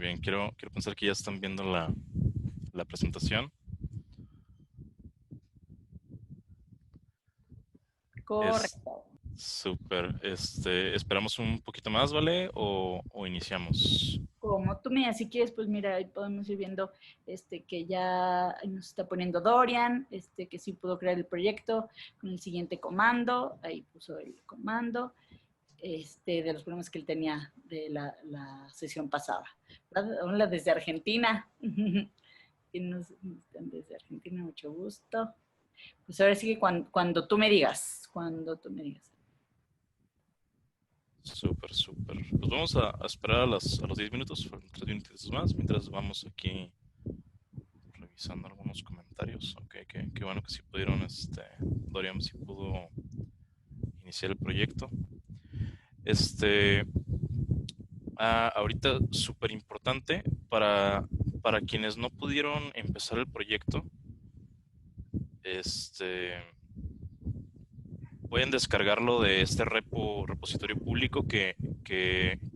bien. Quiero pensar que ya están viendo la presentación. Correcto. Súper. ¿Esperamos un poquito más, ¿vale? ¿O iniciamos? Como tú me si quieres, pues mira, ahí podemos ir viendo que ya nos está poniendo Dorian, que sí pudo crear el proyecto con el siguiente comando, ahí puso el comando, de los problemas que él tenía de la sesión pasada. Hola desde Argentina. Y nos están desde Argentina, mucho gusto. Pues ahora sí que cuando tú me digas, Súper, súper. Pues vamos a esperar a los 10 minutos, 3 minutos más, mientras vamos aquí revisando algunos comentarios. Ok, qué bueno que sí pudieron, Dorian sí pudo iniciar el proyecto. Ahorita súper importante para quienes no pudieron empezar el proyecto, pueden descargarlo de este repositorio público que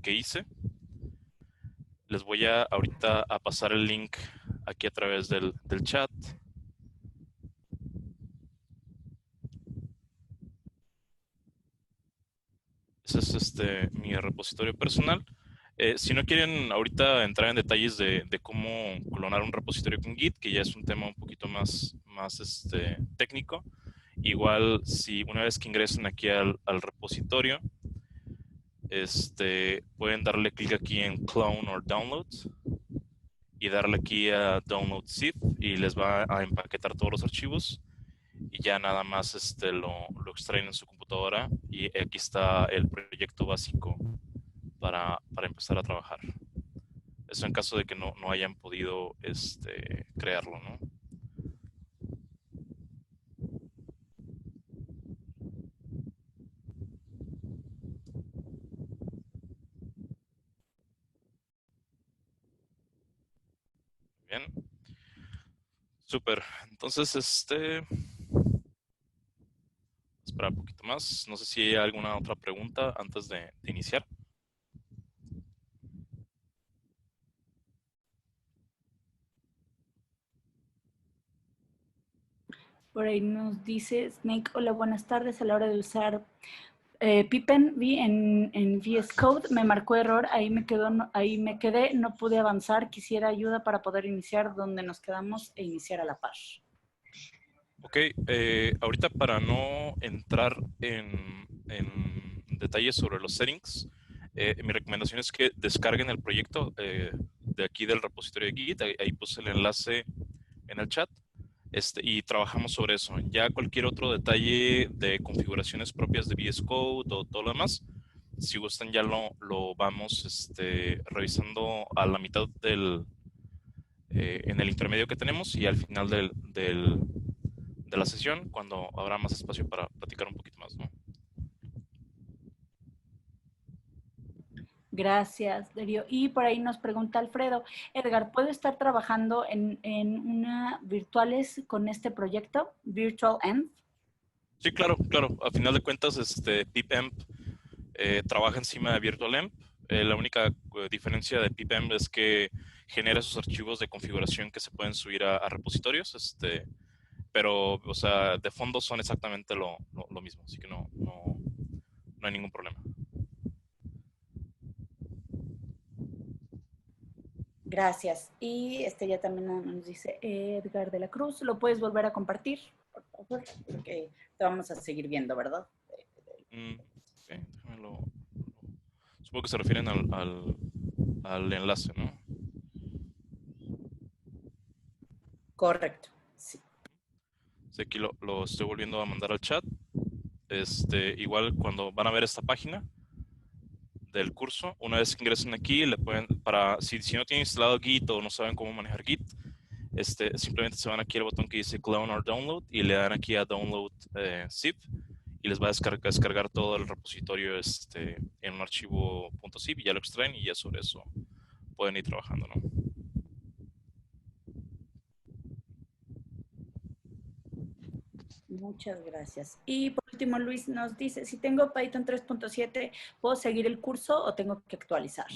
hice. Les voy ahorita a pasar el link aquí a través del chat. Ese es mi repositorio personal. Si no quieren ahorita entrar en detalles de cómo clonar un repositorio con Git, que ya es un tema un poquito más técnico, igual si una vez que ingresen aquí al repositorio, pueden darle clic aquí en Clone or Download y darle aquí a Download Zip y les va a empaquetar todos los archivos y ya nada más lo extraen en su computadora y aquí está el proyecto básico para empezar a trabajar. Eso en caso de que no hayan podido crearlo, ¿no? Bien. Súper. Entonces, esperar un poquito más. No sé si hay alguna otra pregunta antes de iniciar. por ahí nos dice Snake, hola, buenas tardes, a la hora de usar Pippen en VS Code, me marcó error, ahí me quedé, no pude avanzar, quisiera ayuda para poder iniciar donde nos quedamos e iniciar a la par. Ok, ahorita para no entrar en detalles sobre los settings, mi recomendación es que descarguen el proyecto de aquí del repositorio de Git, ahí puse el enlace en el chat, y trabajamos sobre eso. Ya cualquier otro detalle de configuraciones propias de VS Code o todo lo demás, si gustan ya lo vamos revisando a la mitad en el intermedio que tenemos y al final de la sesión, cuando habrá más espacio para platicar un poquito más, ¿no? Gracias, Darío. Y por ahí nos pregunta Alfredo, Edgar, ¿puedo estar trabajando en una virtuales con este proyecto, Virtual Env? Sí, claro, claro. A final de cuentas, pipenv trabaja encima de VirtualEnv. La única diferencia de pipenv es que genera esos archivos de configuración que se pueden subir a repositorios, pero, o sea, de fondo son exactamente lo mismo, así que no hay ningún problema. Gracias. Y ya también nos dice Edgar de la Cruz, ¿lo puedes volver a compartir? Por favor, porque te vamos a seguir viendo, ¿verdad? Ok, supongo que se refieren al enlace, ¿no? Correcto, sí. Sí, aquí lo estoy volviendo a mandar al chat. Igual cuando van a ver esta página del curso, una vez que ingresen aquí, le pueden, si no tienen instalado Git o no saben cómo manejar Git, simplemente se van aquí al botón que dice Clone or Download y le dan aquí a Download Zip y les va a descargar todo el repositorio en un archivo .zip y ya lo extraen y ya sobre eso pueden ir trabajando, ¿no? Muchas gracias. Y por último, Luis nos dice, si tengo Python 3.7, ¿puedo seguir el curso o tengo que actualizar?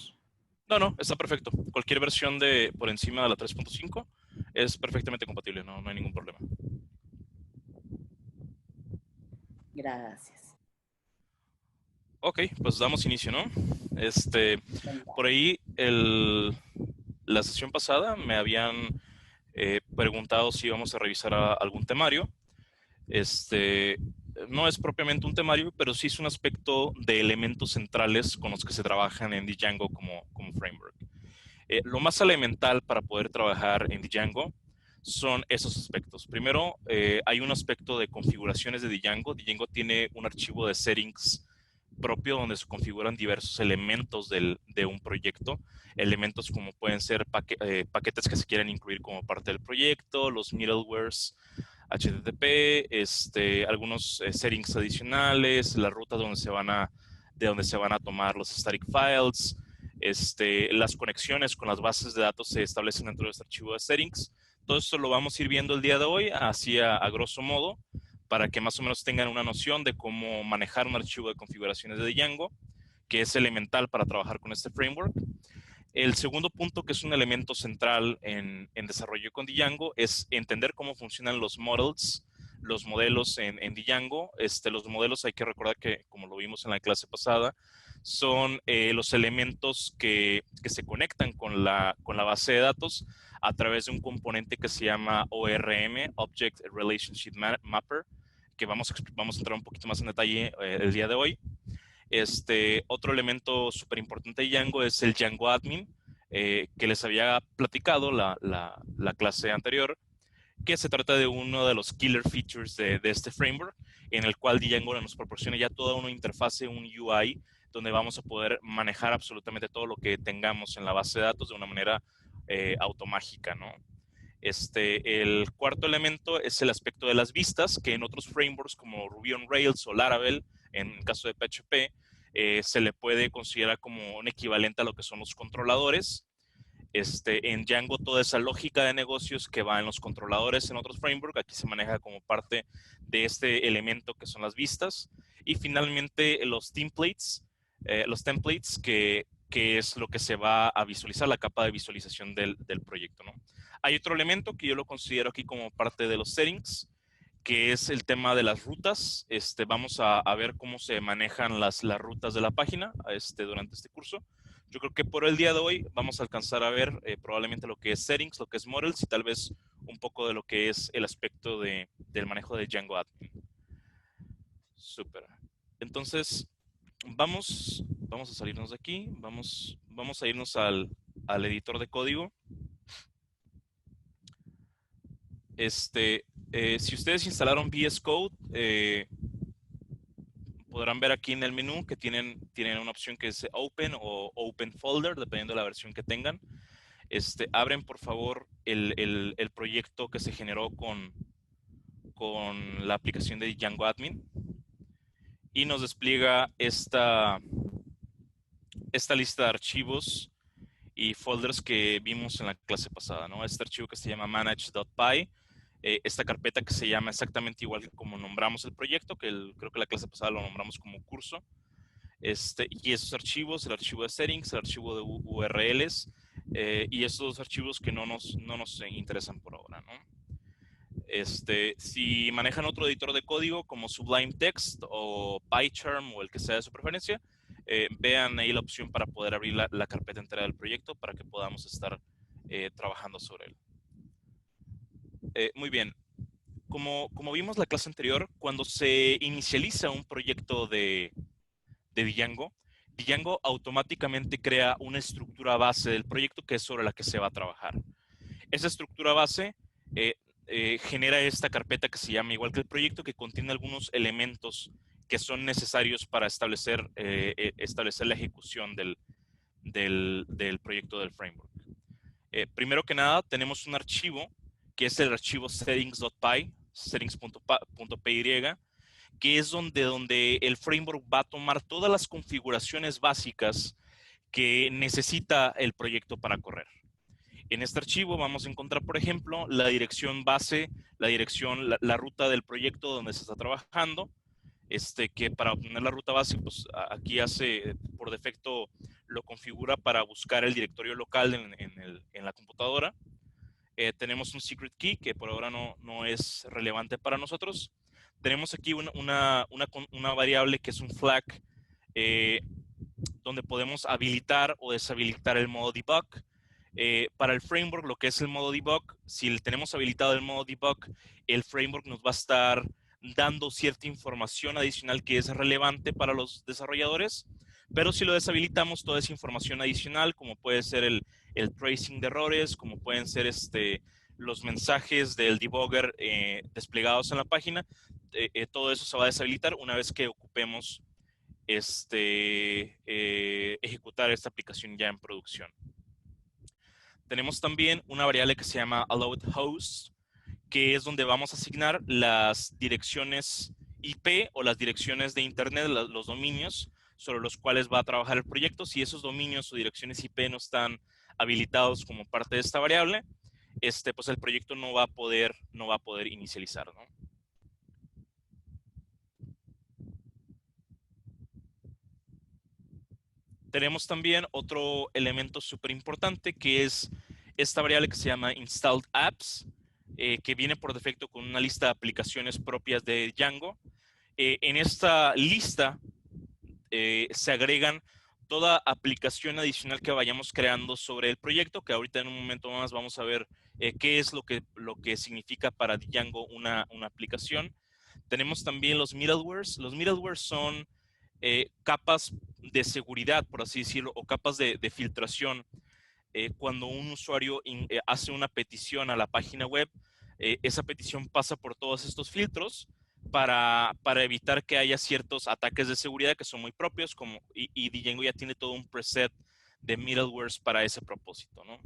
No, está perfecto. Cualquier versión de por encima de la 3.5 es perfectamente compatible, no hay ningún problema. Gracias. Ok, pues damos inicio, ¿no? Venga. Por ahí la sesión pasada me habían preguntado si íbamos a revisar algún temario. No es propiamente un temario, pero sí es un aspecto de elementos centrales con los que se trabajan en Django como framework. Lo más elemental para poder trabajar en Django son esos aspectos. Primero, hay un aspecto de configuraciones de Django. Django tiene un archivo de settings propio donde se configuran diversos elementos de un proyecto. Elementos como pueden ser paquetes que se quieren incluir como parte del proyecto, los middlewares, HTTP, algunos settings adicionales, las rutas de donde se van a tomar los static files, las conexiones con las bases de datos se establecen dentro de este archivo de settings. Todo esto lo vamos a ir viendo el día de hoy, así a grosso modo, para que más o menos tengan una noción de cómo manejar un archivo de configuraciones de Django, que es elemental para trabajar con este framework. El segundo punto, que es un elemento central en desarrollo con Django, es entender cómo funcionan los models, los modelos en Django. Los modelos hay que recordar que, como lo vimos en la clase pasada, son los elementos que se conectan con la base de datos a través de un componente que se llama ORM, Object Relationship Mapper, que vamos a entrar un poquito más en detalle el día de hoy. Otro elemento súper importante de Django es el Django Admin, que les había platicado la clase anterior, que se trata de uno de los killer features de este framework, en el cual Django nos proporciona ya toda una interfase, un UI, donde vamos a poder manejar absolutamente todo lo que tengamos en la base de datos de una manera automágica, ¿no? El cuarto elemento es el aspecto de las vistas, que en otros frameworks como Ruby on Rails o Laravel, en el caso de PHP, se le puede considerar como un equivalente a lo que son los controladores. En Django toda esa lógica de negocios que va en los controladores en otros frameworks, aquí se maneja como parte de este elemento que son las vistas. Y finalmente los templates que es lo que se va a visualizar, la capa de visualización del proyecto, ¿no? Hay otro elemento que yo lo considero aquí como parte de los settings, que es el tema de las rutas. Vamos a ver cómo se manejan las rutas de la página durante este curso. Yo creo que por el día de hoy vamos a alcanzar a ver probablemente lo que es settings, lo que es models y tal vez un poco de lo que es el aspecto del manejo de Django Admin. Súper. Entonces, vamos a salirnos de aquí, vamos a irnos al editor de código. Si ustedes instalaron VS Code, podrán ver aquí en el menú que tienen una opción que es Open o Open Folder, dependiendo de la versión que tengan. Abren, por favor, el proyecto que se generó con la aplicación de Django Admin y nos despliega esta lista de archivos y folders que vimos en la clase pasada, ¿no? Este archivo que se llama manage.py, esta carpeta que se llama exactamente igual que como nombramos el proyecto, que creo que la clase pasada lo nombramos como curso, y esos archivos, el archivo de settings, el archivo de URLs, y estos dos archivos que no nos interesan por ahora, ¿no? Si manejan otro editor de código como Sublime Text o PyCharm o el que sea de su preferencia, vean ahí la opción para poder abrir la carpeta entera del proyecto para que podamos estar trabajando sobre él. Muy bien. Como vimos la clase anterior, cuando se inicializa un proyecto de Django, Django automáticamente crea una estructura base del proyecto que es sobre la que se va a trabajar. Esa estructura base genera esta carpeta que se llama igual que el proyecto, que contiene algunos elementos que son necesarios para establecer la ejecución del proyecto del framework. Primero que nada, tenemos un archivo que es el archivo settings.py, settings.py, que es donde el framework va a tomar todas las configuraciones básicas que necesita el proyecto para correr. En este archivo vamos a encontrar, por ejemplo, la dirección base, la ruta del proyecto donde se está trabajando, que para obtener la ruta base, pues aquí hace por defecto lo configura para buscar el directorio local en la computadora. Tenemos un secret key que por ahora no es relevante para nosotros. Tenemos aquí una variable que es un flag, donde podemos habilitar o deshabilitar el modo debug. Para el framework, lo que es el modo debug, si tenemos habilitado el modo debug, el framework nos va a estar dando cierta información adicional que es relevante para los desarrolladores, pero si lo deshabilitamos, toda esa información adicional, como puede ser el tracing de errores, como pueden ser los mensajes del debugger desplegados en la página, todo eso se va a deshabilitar una vez que ocupemos ejecutar esta aplicación ya en producción. Tenemos también una variable que se llama allowed host, que es donde vamos a asignar las direcciones IP o las direcciones de internet, los dominios sobre los cuales va a trabajar el proyecto. Si esos dominios o direcciones IP no están habilitados como parte de esta variable, pues el proyecto no va a poder inicializar, ¿no? Tenemos también otro elemento súper importante, que es esta variable que se llama installed apps, que viene por defecto con una lista de aplicaciones propias de Django. En esta lista se agregan toda aplicación adicional que vayamos creando sobre el proyecto, que ahorita en un momento más vamos a ver qué es lo que significa para Django una aplicación. Tenemos también los middlewares. Los middlewares son capas de seguridad, por así decirlo, o capas de filtración. Cuando un usuario hace una petición a la página web, esa petición pasa por todos estos filtros para evitar que haya ciertos ataques de seguridad que son muy propios, y Django ya tiene todo un preset de middlewares para ese propósito, ¿no?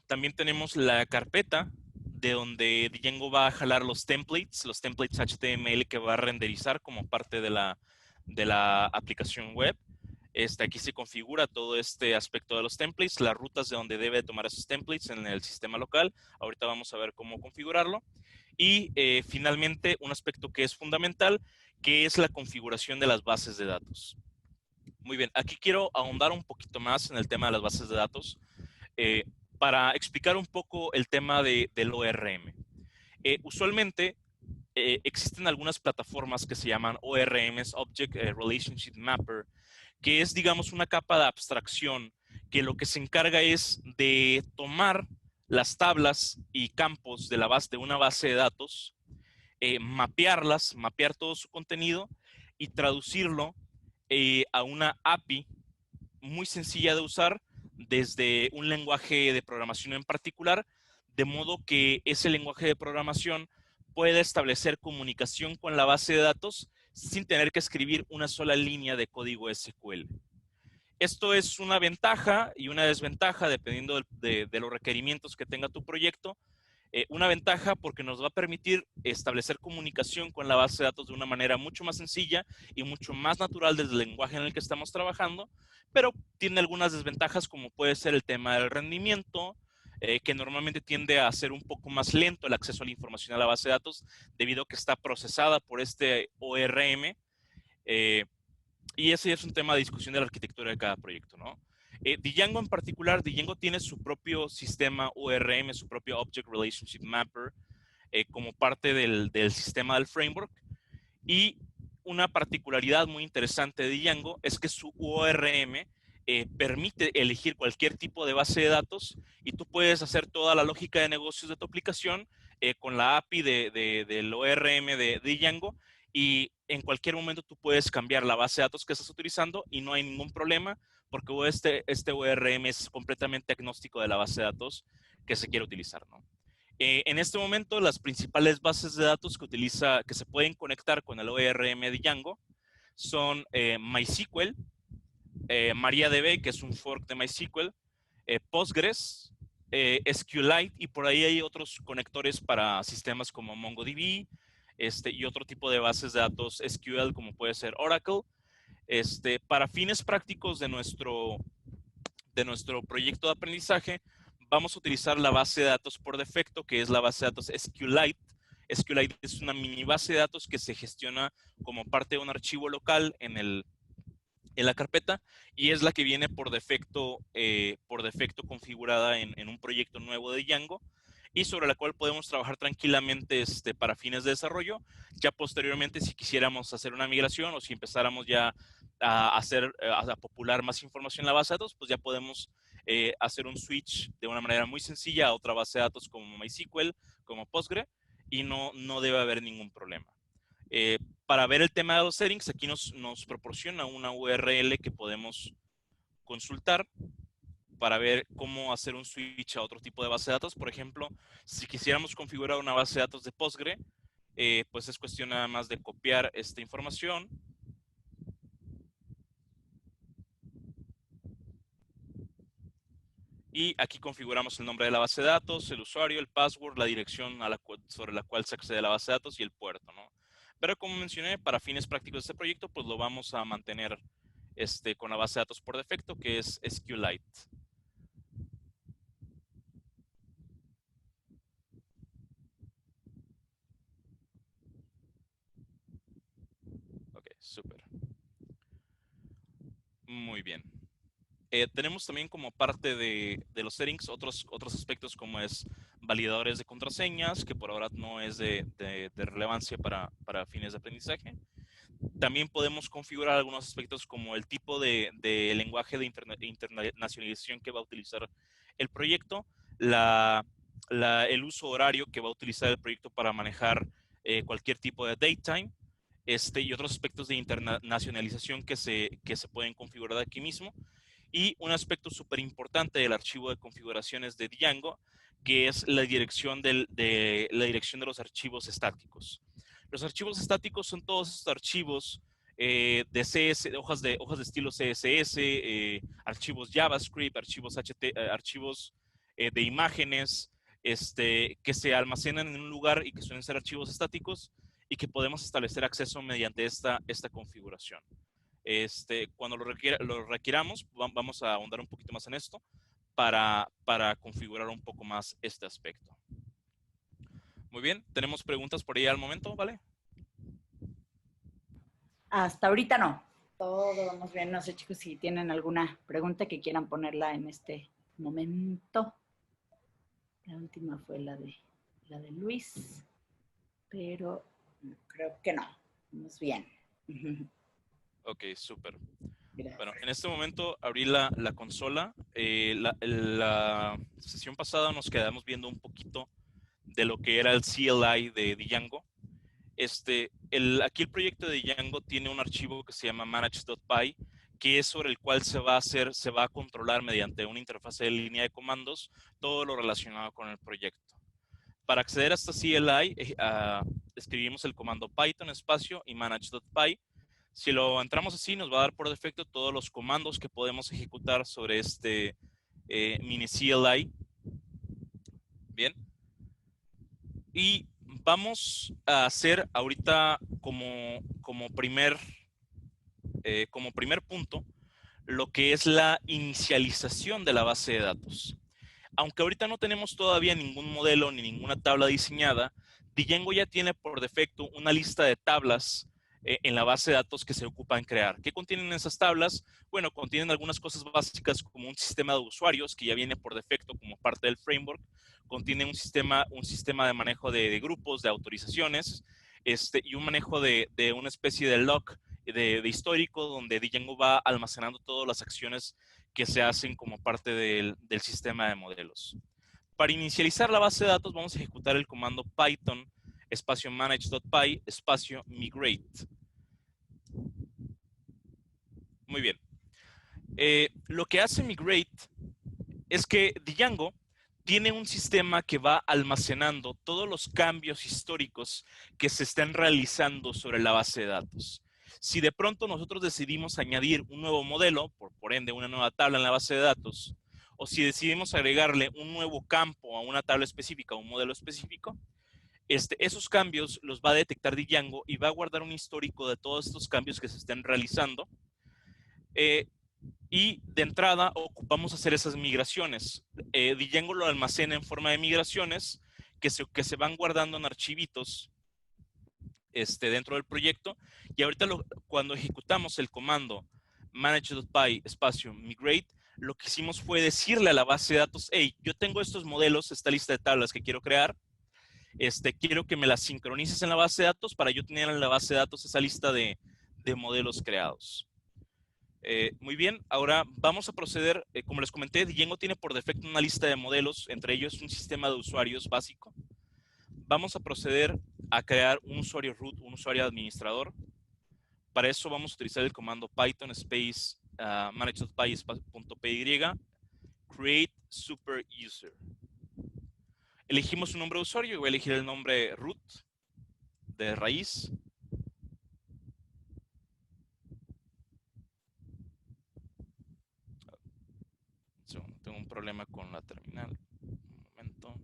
También tenemos la carpeta de donde Django va a jalar los templates HTML que va a renderizar como parte de la aplicación web. Aquí se configura todo este aspecto de los templates, las rutas de donde debe tomar esos templates en el sistema local. Ahorita vamos a ver cómo configurarlo. Y finalmente, un aspecto que es fundamental, que es la configuración de las bases de datos. Muy bien, aquí quiero ahondar un poquito más en el tema de las bases de datos para explicar un poco el tema del ORM. Usualmente existen algunas plataformas que se llaman ORMs, Object Relationship Mapper, que es, digamos, una capa de abstracción que lo que se encarga es de tomar las tablas y campos de una base de datos, mapear todo su contenido y traducirlo a una API muy sencilla de usar desde un lenguaje de programación en particular, de modo que ese lenguaje de programación pueda establecer comunicación con la base de datos sin tener que escribir una sola línea de código SQL. Esto es una ventaja y una desventaja dependiendo de los requerimientos que tenga tu proyecto. Una ventaja porque nos va a permitir establecer comunicación con la base de datos de una manera mucho más sencilla y mucho más natural desde el lenguaje en el que estamos trabajando, pero tiene algunas desventajas, como puede ser el tema del rendimiento, que normalmente tiende a ser un poco más lento el acceso a la información a la base de datos debido a que está procesada por este ORM, y ese es un tema de discusión de la arquitectura de cada proyecto, ¿no? Django en particular, Django tiene su propio sistema ORM, su propio Object Relationship Mapper, como parte del sistema del framework. Y una particularidad muy interesante de Django es que su ORM permite elegir cualquier tipo de base de datos, y tú puedes hacer toda la lógica de negocios de tu aplicación con la API del ORM de Django, y en cualquier momento tú puedes cambiar la base de datos que estás utilizando y no hay ningún problema, porque este ORM es completamente agnóstico de la base de datos que se quiere utilizar, ¿no? En este momento, las principales bases de datos que se pueden conectar con el ORM de Django son MySQL, MariaDB, que es un fork de MySQL, Postgres, SQLite, y por ahí hay otros conectores para sistemas como MongoDB, y otro tipo de bases de datos SQL como puede ser Oracle. Para fines prácticos de nuestro proyecto de aprendizaje, vamos a utilizar la base de datos por defecto, que es la base de datos SQLite. SQLite es una mini base de datos que se gestiona como parte de un archivo local en el en la carpeta y es la que viene por defecto configurada en un proyecto nuevo de Django y sobre la cual podemos trabajar tranquilamente para fines de desarrollo. Ya posteriormente, si quisiéramos hacer una migración o si empezáramos ya a popular más información en la base de datos, pues ya podemos hacer un switch de una manera muy sencilla a otra base de datos como MySQL, como Postgre, y no debe haber ningún problema. Para ver el tema de los settings, aquí nos proporciona una URL que podemos consultar para ver cómo hacer un switch a otro tipo de base de datos. Por ejemplo, si quisiéramos configurar una base de datos de Postgre, pues es cuestión nada más de copiar esta información. Y aquí configuramos el nombre de la base de datos, el usuario, el password, la dirección sobre la cual se accede a la base de datos y el puerto, ¿no? Pero como mencioné, para fines prácticos de este proyecto, pues lo vamos a mantener con la base de datos por defecto, que es SQLite. Ok, súper. Muy bien. Tenemos también como parte de los settings otros aspectos como es validadores de contraseñas, que por ahora no es de relevancia para fines de aprendizaje. También podemos configurar algunos aspectos como el tipo de lenguaje de internacionalización que va a utilizar el proyecto, el uso horario que va a utilizar el proyecto para manejar cualquier tipo de datetime, y otros aspectos de internacionalización que se pueden configurar de aquí mismo. Y un aspecto súper importante del archivo de configuraciones de Django, que es la dirección de los archivos estáticos. Los archivos estáticos son todos estos archivos de hojas de estilo CSS, archivos JavaScript, archivos de imágenes, que se almacenan en un lugar y que suelen ser archivos estáticos y que podemos establecer acceso mediante esta configuración. Cuando lo requiramos, vamos a ahondar un poquito más en esto para configurar un poco más este aspecto. Muy bien, tenemos preguntas por ahí al momento, ¿vale? Hasta ahorita no. Todo vamos bien. No sé, chicos, si tienen alguna pregunta que quieran ponerla en este momento. La última fue la de Luis, pero creo que no. Vamos bien. Ok, súper. Gracias. Bueno, en este momento abrí la consola. La sesión pasada nos quedamos viendo un poquito de lo que era el CLI de Django. Aquí el proyecto de Django tiene un archivo que se llama manage.py, que es sobre el cual se va a controlar mediante una interfaz de línea de comandos todo lo relacionado con el proyecto. Para acceder a esta CLI, escribimos el comando python espacio y manage.py. Si lo entramos así, nos va a dar por defecto todos los comandos que podemos ejecutar sobre este mini CLI. Bien. Y vamos a hacer ahorita como primer punto lo que es la inicialización de la base de datos. Aunque ahorita no tenemos todavía ningún modelo ni ninguna tabla diseñada, Django ya tiene por defecto una lista de tablas en la base de datos que se ocupa en crear. ¿Qué contienen esas tablas? Bueno, contienen algunas cosas básicas como un sistema de usuarios que ya viene por defecto como parte del framework. Contiene un sistema de manejo de grupos, de autorizaciones, y un manejo de una especie de log de histórico donde Django va almacenando todas las acciones que se hacen como parte del sistema de modelos. Para inicializar la base de datos vamos a ejecutar el comando python espacio manage.py espacio migrate. Muy bien. Lo que hace migrate es que Django tiene un sistema que va almacenando todos los cambios históricos que se están realizando sobre la base de datos. Si de pronto nosotros decidimos añadir un nuevo modelo, por ende una nueva tabla en la base de datos, o si decidimos agregarle un nuevo campo a una tabla específica o un modelo específico, esos cambios los va a detectar Django y va a guardar un histórico de todos estos cambios que se estén realizando. Y de entrada ocupamos hacer esas migraciones. Django lo almacena en forma de migraciones que se van guardando en archivitos dentro del proyecto. Y ahorita cuando ejecutamos el comando manage.py espacio migrate, lo que hicimos fue decirle a la base de datos, hey, yo tengo estos modelos, esta lista de tablas que quiero crear, quiero que me las sincronices en la base de datos para yo tener en la base de datos esa lista de modelos creados. Muy bien, ahora vamos a proceder, como les comenté, Django tiene por defecto una lista de modelos, entre ellos un sistema de usuarios básico. Vamos a proceder a crear un usuario root, un usuario administrador. Para eso vamos a utilizar el comando python space manage.py.py create super user. Elegimos un nombre de usuario y voy a elegir el nombre root de raíz. Tengo un problema con la terminal. Un momento.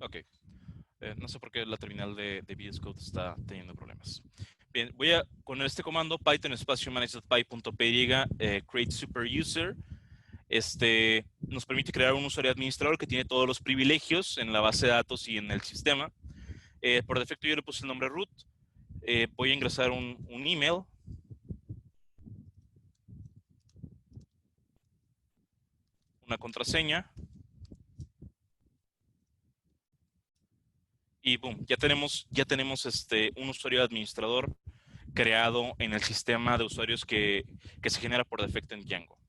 Ok. No sé por qué la terminal de VS Code está teniendo problemas. Bien, voy a, con este comando, python espacio manage.py create super user, nos permite crear un usuario administrador que tiene todos los privilegios en la base de datos y en el sistema. Por defecto yo le puse el nombre root. Voy a ingresar un email. Una contraseña. Y boom, ya tenemos un usuario administrador creado en el sistema de usuarios que se genera por defecto en Django.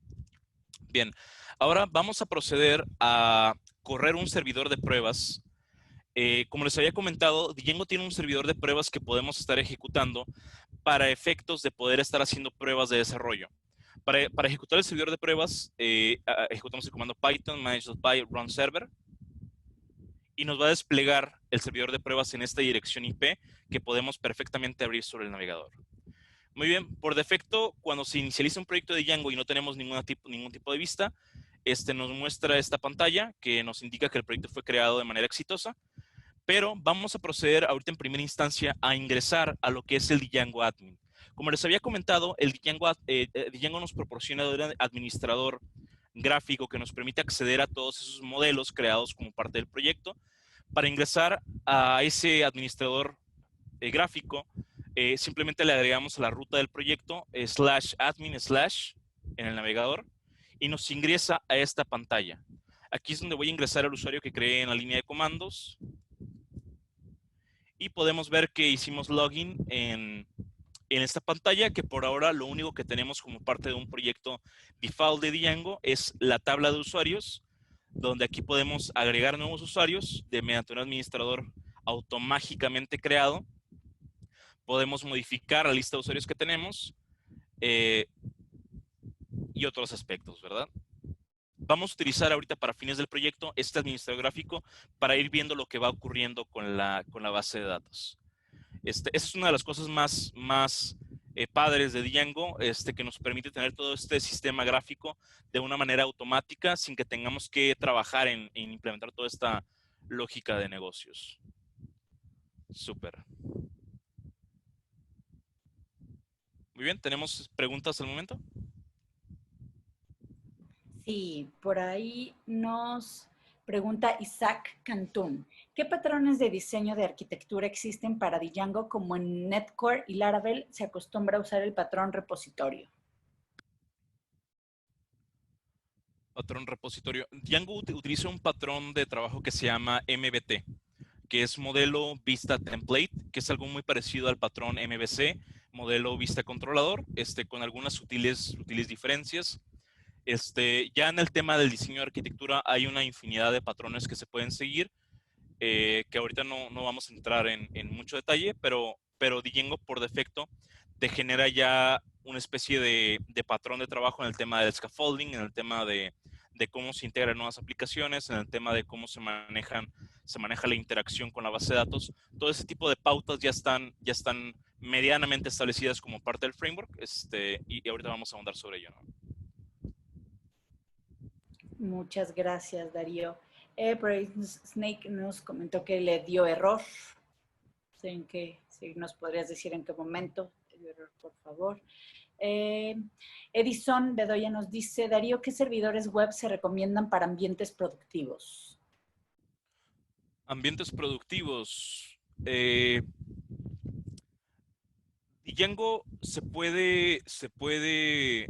Bien, ahora vamos a proceder a correr un servidor de pruebas. Como les había comentado, Django tiene un servidor de pruebas que podemos estar ejecutando para efectos de poder estar haciendo pruebas de desarrollo. Para ejecutar el servidor de pruebas, ejecutamos el comando python manage.py run server y nos va a desplegar el servidor de pruebas en esta dirección IP que podemos perfectamente abrir sobre el navegador. Muy bien, por defecto, cuando se inicializa un proyecto de Django y no tenemos ningún tipo de vista, nos muestra esta pantalla que nos indica que el proyecto fue creado de manera exitosa, pero vamos a proceder ahorita en primera instancia a ingresar a lo que es el Django Admin. Como les había comentado, el Django nos proporciona un administrador gráfico que nos permite acceder a todos esos modelos creados como parte del proyecto. Para ingresar a ese administrador gráfico, simplemente le agregamos a la ruta del proyecto /admin/ en el navegador y nos ingresa a esta pantalla. Aquí es donde voy a ingresar al usuario que creé en la línea de comandos y podemos ver que hicimos login en esta pantalla, que por ahora lo único que tenemos como parte de un proyecto default de Django es la tabla de usuarios, donde aquí podemos agregar nuevos usuarios mediante un administrador automáticamente creado. Podemos modificar la lista de usuarios que tenemos y otros aspectos, ¿verdad? Vamos a utilizar ahorita para fines del proyecto este administrador gráfico para ir viendo lo que va ocurriendo con la base de datos. Esa es una de las cosas más padres de Django, que nos permite tener todo este sistema gráfico de una manera automática sin que tengamos que trabajar en implementar toda esta lógica de negocios. Súper. Muy bien, ¿tenemos preguntas al momento? Sí, por ahí nos pregunta Isaac Cantún. ¿Qué patrones de diseño de arquitectura existen para Django como en Netcore y Laravel se acostumbra a usar el patrón repositorio? Patrón repositorio. Django utiliza un patrón de trabajo que se llama MVT, que es modelo vista template, que es algo muy parecido al patrón MVC, modelo vista controlador, con algunas sutiles diferencias. Ya en el tema del diseño de arquitectura hay una infinidad de patrones que se pueden seguir, que ahorita no vamos a entrar en mucho detalle, pero Django por defecto te genera ya una especie de patrón de trabajo en el tema del scaffolding, en el tema de de cómo se integran nuevas aplicaciones, en el tema de cómo se maneja la interacción con la base de datos. Todo ese tipo de pautas ya están medianamente establecidas como parte del framework, y ahorita vamos a ahondar sobre ello, ¿no? Muchas gracias, Darío. Por ahí Snake nos comentó que le dio error. ¿En qué? Si nos podrías decir en qué momento le dio error, por favor. Edison Bedoya nos dice, Darío, ¿qué servidores web se recomiendan para ambientes productivos? Ambientes productivos. Django se puede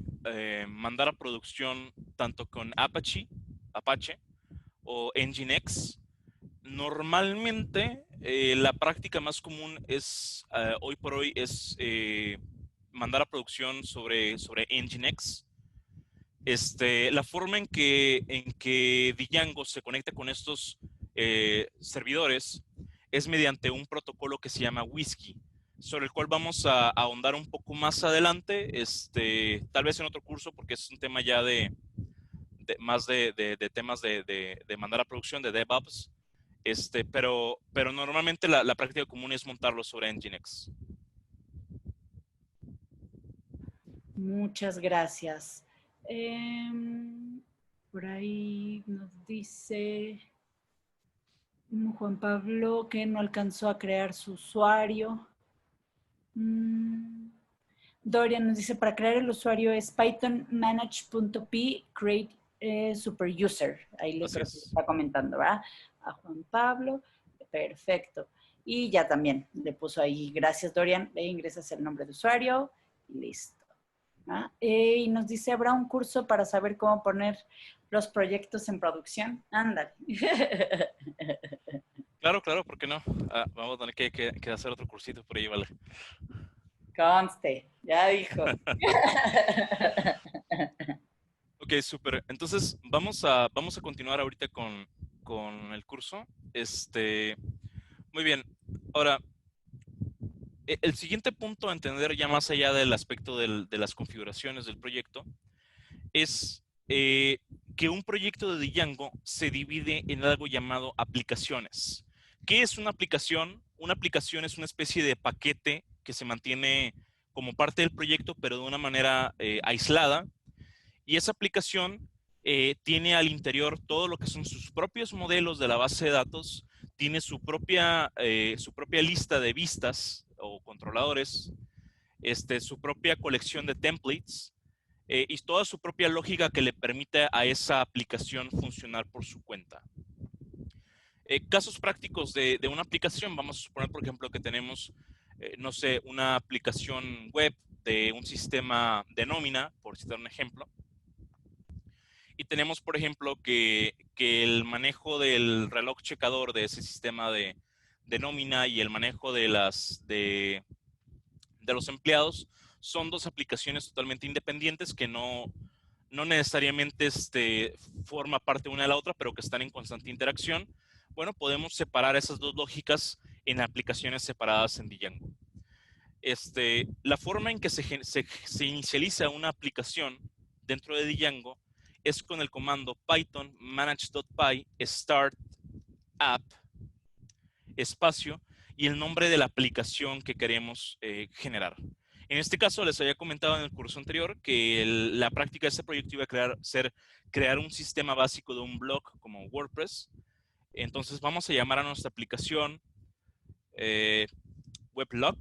mandar a producción tanto con Apache o Nginx. Normalmente la práctica más común es hoy por hoy es mandar a producción sobre Nginx. La forma en que Django se conecta con estos servidores es mediante un protocolo que se llama Whiskey, sobre el cual vamos a ahondar un poco más adelante, tal vez en otro curso, porque es un tema ya más de temas de mandar a producción, de DevOps, pero normalmente la práctica común es montarlo sobre Nginx. Muchas gracias. Por ahí nos dice Juan Pablo que no alcanzó a crear su usuario. Dorian nos dice, para crear el usuario es python manage.p create super user. Ahí le creo que está comentando, ¿verdad? A Juan Pablo. Perfecto. Y ya también le puso ahí, gracias Dorian, le ingresas el nombre de usuario y listo. ¿Ah? Y nos dice, ¿habrá un curso para saber cómo poner los proyectos en producción? Ándale. Claro, ¿por qué no? Vamos a tener que hacer otro cursito por ahí, vale. Conste, ya dijo. Ok, súper. Entonces, vamos a continuar ahorita con el curso. Muy bien. Ahora, el siguiente punto a entender, ya más allá del aspecto de las configuraciones del proyecto, es que un proyecto de Django se divide en algo llamado aplicaciones. ¿Qué es una aplicación? Una aplicación es una especie de paquete que se mantiene como parte del proyecto, pero de una manera aislada. Y esa aplicación tiene al interior todo lo que son sus propios modelos de la base de datos, tiene su propia lista de vistas o controladores, su propia colección de templates, y toda su propia lógica que le permite a esa aplicación funcionar por su cuenta. Casos prácticos de una aplicación, vamos a suponer, por ejemplo, que tenemos, no sé, una aplicación web de un sistema de nómina, por citar un ejemplo, y tenemos, por ejemplo, que el manejo del reloj checador de ese sistema de nómina y el manejo de los empleados son dos aplicaciones totalmente independientes que no necesariamente forma parte una de la otra, pero que están en constante interacción. Bueno, podemos separar esas dos lógicas en aplicaciones separadas en Django. La forma en que se inicializa una aplicación dentro de Django es con el comando python manage.py start app espacio y el nombre de la aplicación que queremos generar. En este caso, les había comentado en el curso anterior que la práctica de este proyecto iba a crear un sistema básico de un blog como WordPress. Entonces vamos a llamar a nuestra aplicación weblog.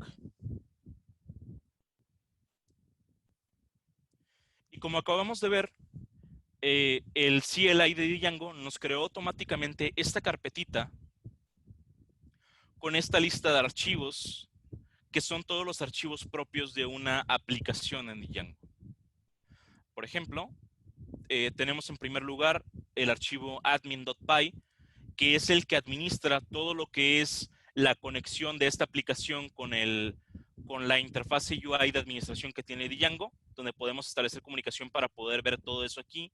Y como acabamos de ver, el CLI de Django nos creó automáticamente esta carpetita con esta lista de archivos que son todos los archivos propios de una aplicación en Django. Por ejemplo, tenemos en primer lugar el archivo admin.py, que es el que administra todo lo que es la conexión de esta aplicación con la interfase UI de administración que tiene Django, donde podemos establecer comunicación para poder ver todo eso aquí.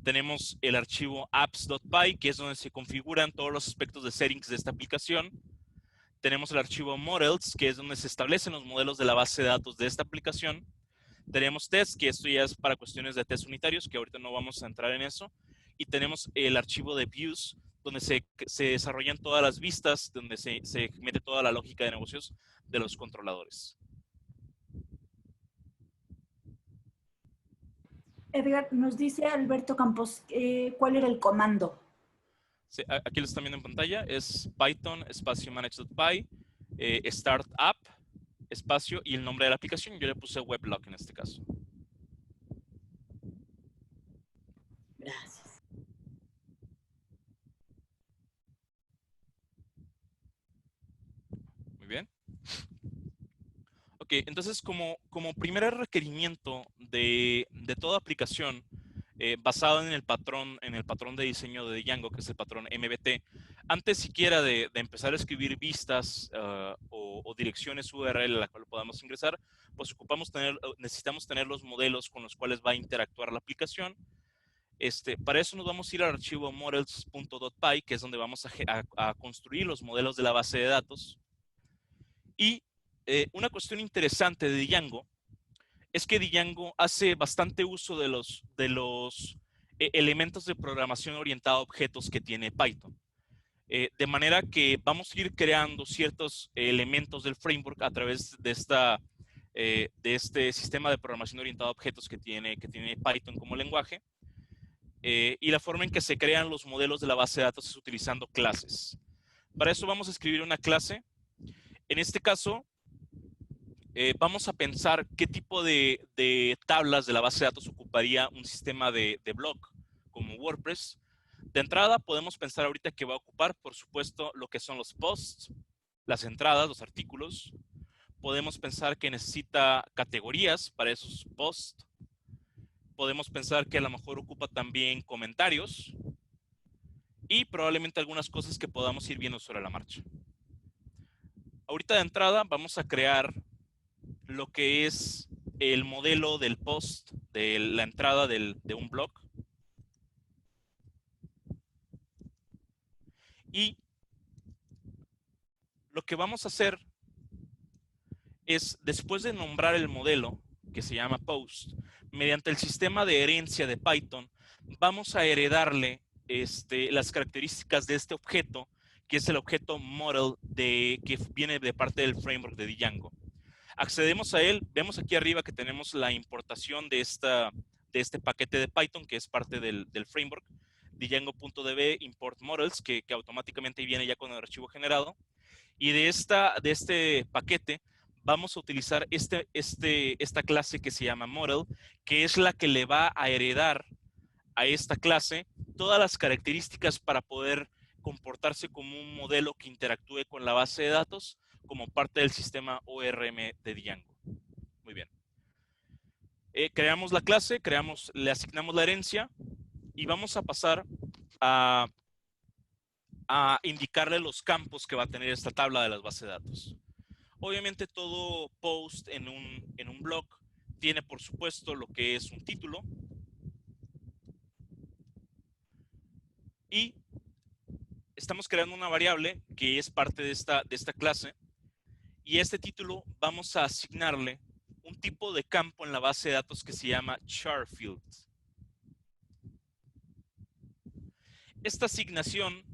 Tenemos el archivo apps.py, que es donde se configuran todos los aspectos de settings de esta aplicación. Tenemos el archivo models, que es donde se establecen los modelos de la base de datos de esta aplicación. Tenemos test, que esto ya es para cuestiones de test unitarios, que ahorita no vamos a entrar en eso. Y tenemos el archivo de views, donde se desarrollan todas las vistas, donde se mete toda la lógica de negocios de los controladores. Edgar, nos dice Alberto Campos, ¿cuál era el comando? Sí, aquí lo están viendo en pantalla, es Python espacio manage.py, startup espacio y el nombre de la aplicación. Yo le puse weblog en este caso. Gracias. Muy bien. Ok, entonces como primer requerimiento de toda aplicación basado en el patrón de diseño de Django, que es el patrón MBT, antes siquiera de empezar a escribir vistas o direcciones URL a la cual podamos ingresar, pues necesitamos tener los modelos con los cuales va a interactuar la aplicación. Para eso nos vamos a ir al archivo models.py, que es donde vamos a construir los modelos de la base de datos. Y una cuestión interesante de Django es que Django hace bastante uso de los elementos de programación orientada a objetos que tiene Python. De manera que vamos a ir creando ciertos elementos del framework a través de este sistema de programación orientada a objetos que tiene Python como lenguaje. Y la forma en que se crean los modelos de la base de datos es utilizando clases. Para eso vamos a escribir una clase. En este caso, vamos a pensar qué tipo de tablas de la base de datos ocuparía un sistema de blog como WordPress. De entrada, podemos pensar ahorita que va a ocupar, por supuesto, lo que son los posts, las entradas, los artículos. Podemos pensar que necesita categorías para esos posts. Podemos pensar que a lo mejor ocupa también comentarios y probablemente algunas cosas que podamos ir viendo sobre la marcha. Ahorita de entrada vamos a crear lo que es el modelo del post, de la entrada de un blog. Y lo que vamos a hacer es, después de nombrar el modelo, que se llama post, mediante el sistema de herencia de Python, vamos a heredarle las características de este objeto, que es el objeto model que viene de parte del framework de Django. Accedemos a él, vemos aquí arriba que tenemos la importación de este paquete de Python, que es parte del framework, django.db import models, que automáticamente viene ya con el archivo generado. Y de este paquete vamos a utilizar esta clase que se llama model, que es la que le va a heredar a esta clase todas las características para poder comportarse como un modelo que interactúe con la base de datos como parte del sistema ORM de Django. Muy bien. Creamos la clase, le asignamos la herencia y vamos a pasar a indicarle los campos que va a tener esta tabla de las bases de datos. Obviamente todo post en un blog tiene, por supuesto, lo que es un título. Y estamos creando una variable que es parte de esta clase. Y a este título vamos a asignarle un tipo de campo en la base de datos que se llama char field. Esta asignación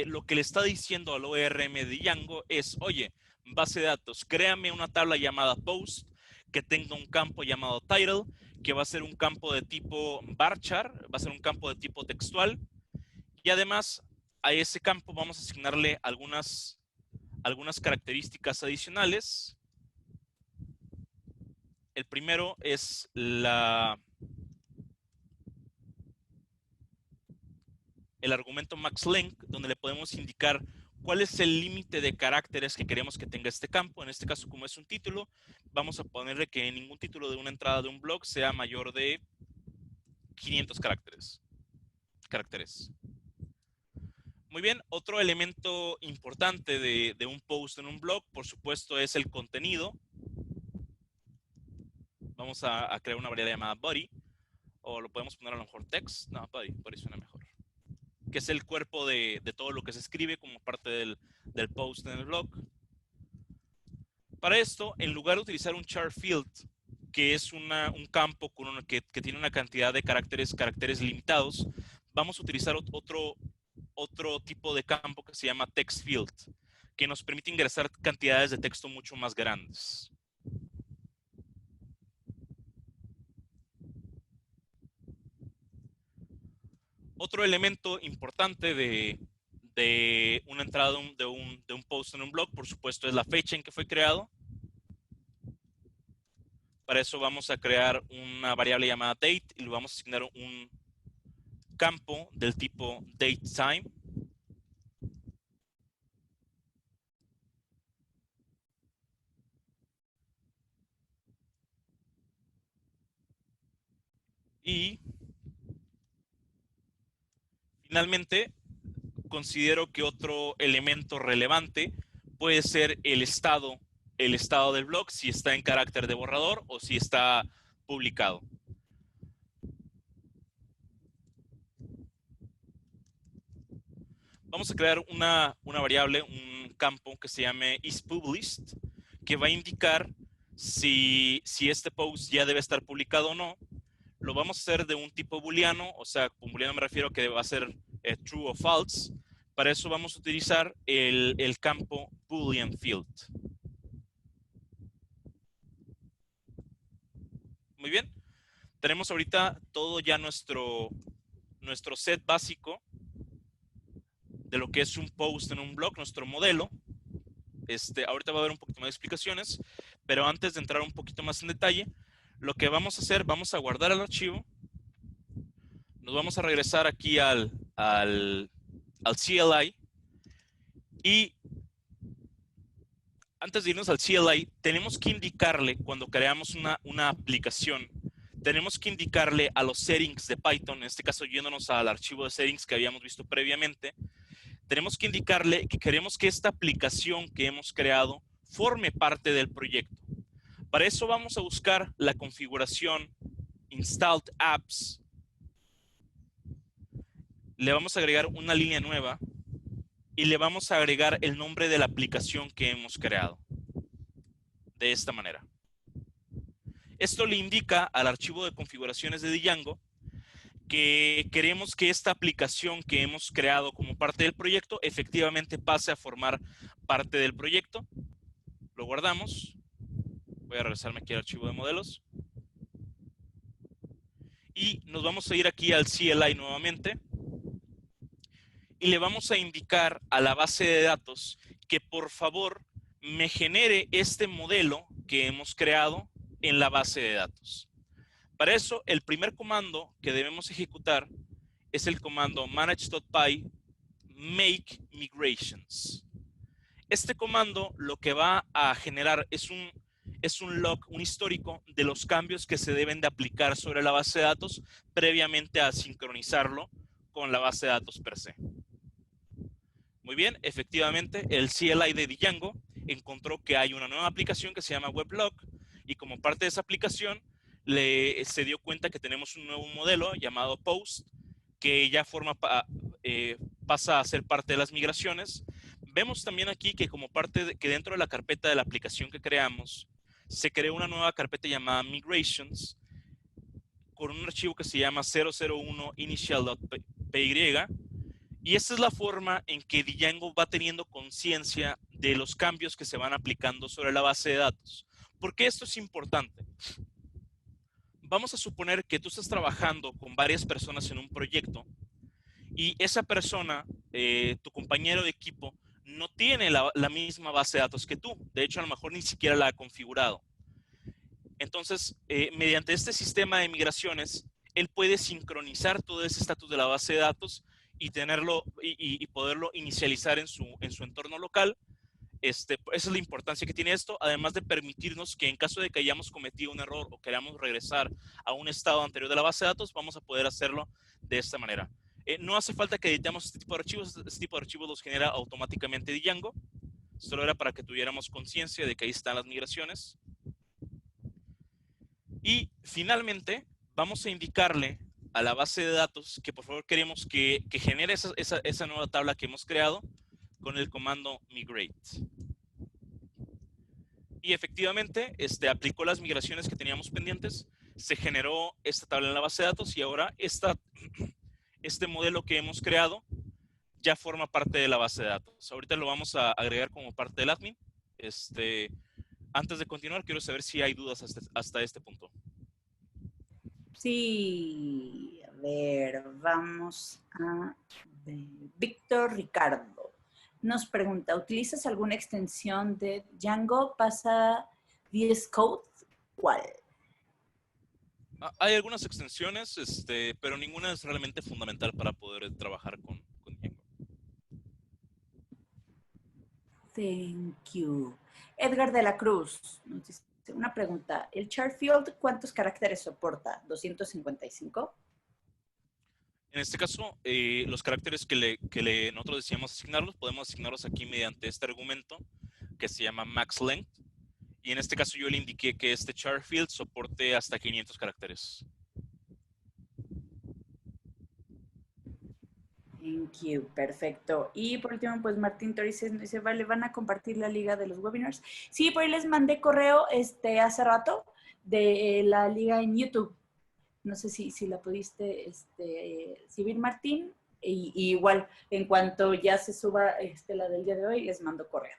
lo que le está diciendo al ORM de Django es, oye, base de datos, créame una tabla llamada post que tenga un campo llamado title, que va a ser un campo de tipo varchar, va a ser un campo de tipo textual, y además a ese campo vamos a asignarle algunas características adicionales. El primero es el argumento maxLength, donde le podemos indicar cuál es el límite de caracteres que queremos que tenga este campo. En este caso, como es un título, vamos a ponerle que ningún título de una entrada de un blog sea mayor de 500 caracteres. Muy bien, otro elemento importante de un post en un blog, por supuesto, es el contenido. Vamos a crear una variable llamada body, o lo podemos poner a lo mejor text. No, body suena mejor. Que es el cuerpo de todo lo que se escribe como parte del post en el blog. Para esto, en lugar de utilizar un char field, que es un campo que tiene una cantidad de caracteres limitados, vamos a utilizar otro tipo de campo que se llama text field, que nos permite ingresar cantidades de texto mucho más grandes. Otro elemento importante de una entrada de un post en un blog, por supuesto, es la fecha en que fue creado. Para eso vamos a crear una variable llamada date y le vamos a asignar un campo del tipo datetime. Y finalmente, considero que otro elemento relevante puede ser el estado del blog, si está en carácter de borrador o si está publicado. Vamos a crear una variable, un campo que se llame isPublist, que va a indicar si este post ya debe estar publicado o no. Lo vamos a hacer de un tipo booleano, o sea, con booleano me refiero a que va a ser true o false. Para eso vamos a utilizar el campo boolean field. Muy bien. Tenemos ahorita todo ya nuestro set básico de lo que es un post en un blog, nuestro modelo. Ahorita va a haber un poquito más de explicaciones, pero antes de entrar un poquito más en detalle, lo que vamos a hacer, vamos a guardar el archivo, nos vamos a regresar aquí al CLI y antes de irnos al CLI, tenemos que indicarle cuando creamos una aplicación, tenemos que indicarle a los settings de Python, en este caso yéndonos al archivo de settings que habíamos visto previamente, tenemos que indicarle que queremos que esta aplicación que hemos creado forme parte del proyecto. Para eso vamos a buscar la configuración installed apps. Le vamos a agregar una línea nueva y le vamos a agregar el nombre de la aplicación que hemos creado. De esta manera. Esto le indica al archivo de configuraciones de Django que queremos que esta aplicación que hemos creado como parte del proyecto efectivamente pase a formar parte del proyecto. Lo guardamos. Voy a regresarme aquí al archivo de modelos. Y nos vamos a ir aquí al CLI nuevamente. Y le vamos a indicar a la base de datos que por favor me genere este modelo que hemos creado en la base de datos. Para eso, el primer comando que debemos ejecutar es el comando manage.py make migrations. Este comando lo que va a generar es un log, un histórico de los cambios que se deben de aplicar sobre la base de datos previamente a sincronizarlo con la base de datos per se. Muy bien, efectivamente, el CLI de Django encontró que hay una nueva aplicación que se llama WebLog y como parte de esa aplicación se dio cuenta que tenemos un nuevo modelo llamado Post que ya pasa a ser parte de las migraciones. Vemos también aquí que como parte que dentro de la carpeta de la aplicación que creamos se creó una nueva carpeta llamada Migrations con un archivo que se llama 001 initial.py. Y esta es la forma en que Django va teniendo conciencia de los cambios que se van aplicando sobre la base de datos. ¿Por qué esto es importante? Vamos a suponer que tú estás trabajando con varias personas en un proyecto y esa persona, tu compañero de equipo, no tiene la misma base de datos que tú. De hecho, a lo mejor ni siquiera la ha configurado. Entonces, mediante este sistema de migraciones, él puede sincronizar todo ese estatus de la base de datos y tenerlo y poderlo inicializar en su entorno local. Esa es la importancia que tiene esto, además de permitirnos que en caso de que hayamos cometido un error o queramos regresar a un estado anterior de la base de datos, vamos a poder hacerlo de esta manera. No hace falta que editemos este tipo de archivos los genera automáticamente Django. Solo era para que tuviéramos conciencia de que ahí están las migraciones. Y finalmente, vamos a indicarle a la base de datos que por favor queremos que genere esa nueva tabla que hemos creado con el comando migrate. Y efectivamente, aplicó las migraciones que teníamos pendientes, se generó esta tabla en la base de datos y ahora este modelo que hemos creado ya forma parte de la base de datos. Ahorita lo vamos a agregar como parte del admin. Antes de continuar, quiero saber si hay dudas hasta este punto. Sí, a ver, vamos a ver. Víctor Ricardo nos pregunta, ¿utilizas alguna extensión de Django? ¿Pasa VS Code? ¿Cuál? Hay algunas extensiones, pero ninguna es realmente fundamental para poder trabajar con Django. Thank you. Edgar de la Cruz nos dice una pregunta. ¿El char field cuántos caracteres soporta? ¿255? En este caso, los caracteres que nosotros decíamos asignarlos, podemos asignarlos aquí mediante este argumento que se llama max length. Y en este caso yo le indiqué que este char field soporte hasta 500 caracteres. Thank you, perfecto. Y por último, pues Martín Torices nos dice, vale, ¿van a compartir la liga de los webinars? Sí, por ahí les mandé correo hace rato de la liga en YouTube. No sé si la pudiste recibir, Martín. Y igual, en cuanto ya se suba la del día de hoy, les mando correo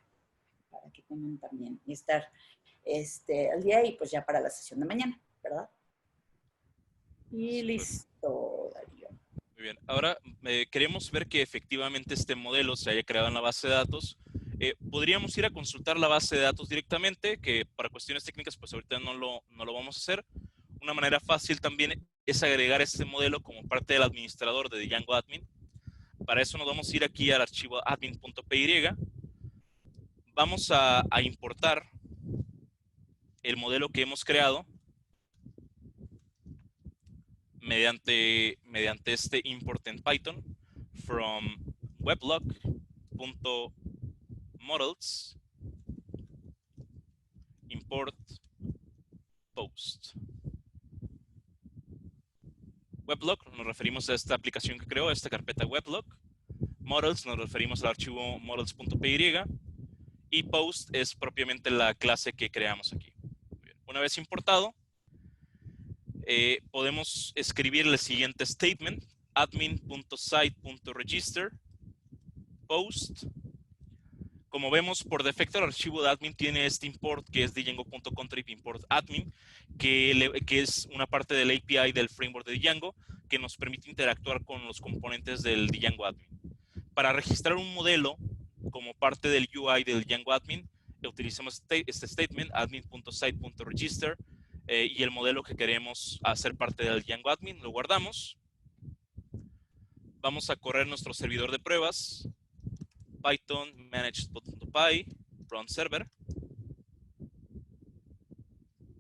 para que tengan también y estar al día y pues ya para la sesión de mañana, ¿verdad? Y Super. listo, Darío. Muy bien. Ahora queremos ver que efectivamente este modelo se haya creado en la base de datos. Podríamos ir a consultar la base de datos directamente, que para cuestiones técnicas pues ahorita no lo vamos a hacer. Una manera fácil también es agregar este modelo como parte del administrador de Django Admin. Para eso nos vamos a ir aquí al archivo admin.py. Vamos a importar el modelo que hemos creado mediante este import en Python from weblog.models import post. Weblog nos referimos a esta aplicación que creó, esta carpeta weblog. Models nos referimos al archivo models.py y post es propiamente la clase que creamos aquí. Una vez importado, podemos escribir el siguiente statement: admin.site.register post. Como vemos, por defecto el archivo de admin tiene este import que es django.contrib import admin, que es una parte del API del framework de Django que nos permite interactuar con los componentes del Django admin. Para registrar un modelo como parte del UI del Django admin, utilizamos este statement admin.site.register y el modelo que queremos hacer parte del Django admin lo guardamos. Vamos a correr nuestro servidor de pruebas, Python managed.py run server.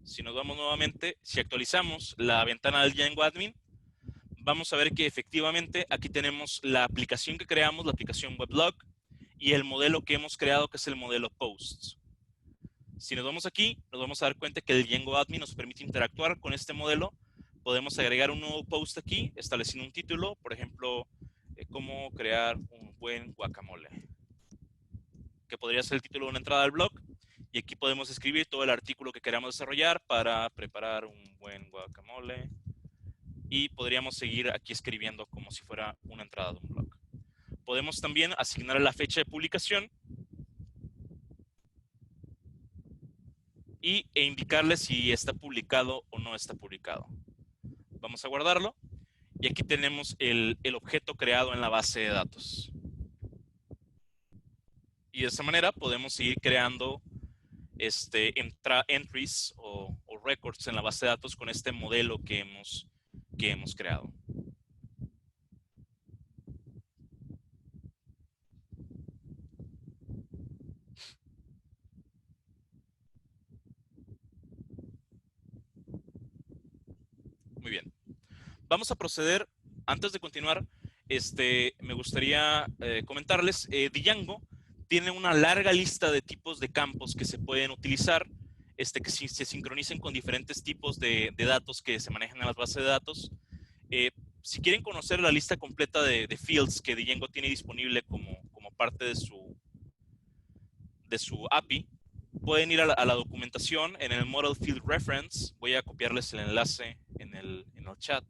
Si nos vamos nuevamente, si actualizamos la ventana del Django admin, vamos a ver que efectivamente aquí tenemos la aplicación que creamos, la aplicación weblog, y el modelo que hemos creado, que es el modelo posts. Si nos vamos aquí, nos vamos a dar cuenta que el Django admin nos permite interactuar con este modelo. Podemos agregar un nuevo post aquí, estableciendo un título, por ejemplo, cómo crear un buen guacamole, que podría ser el título de una entrada al blog. Y aquí podemos escribir todo el artículo que queramos desarrollar para preparar un buen guacamole. Y podríamos seguir aquí escribiendo como si fuera una entrada de un blog. Podemos también asignar la fecha de publicación e indicarle si está publicado o no está publicado. Vamos a guardarlo. Y aquí tenemos el objeto creado en la base de datos. Y de esa manera podemos seguir creando entries o records en la base de datos con este modelo que hemos creado. Muy bien. Vamos a proceder. Antes de continuar, me gustaría comentarles, Django tiene una larga lista de tipos de campos que se pueden utilizar, que se sincronicen con diferentes tipos de datos que se manejan en las bases de datos. Si quieren conocer la lista completa de fields que Django tiene disponible como parte de su API, pueden ir a la documentación en el Model Field Reference. Voy a copiarles el enlace en el chat.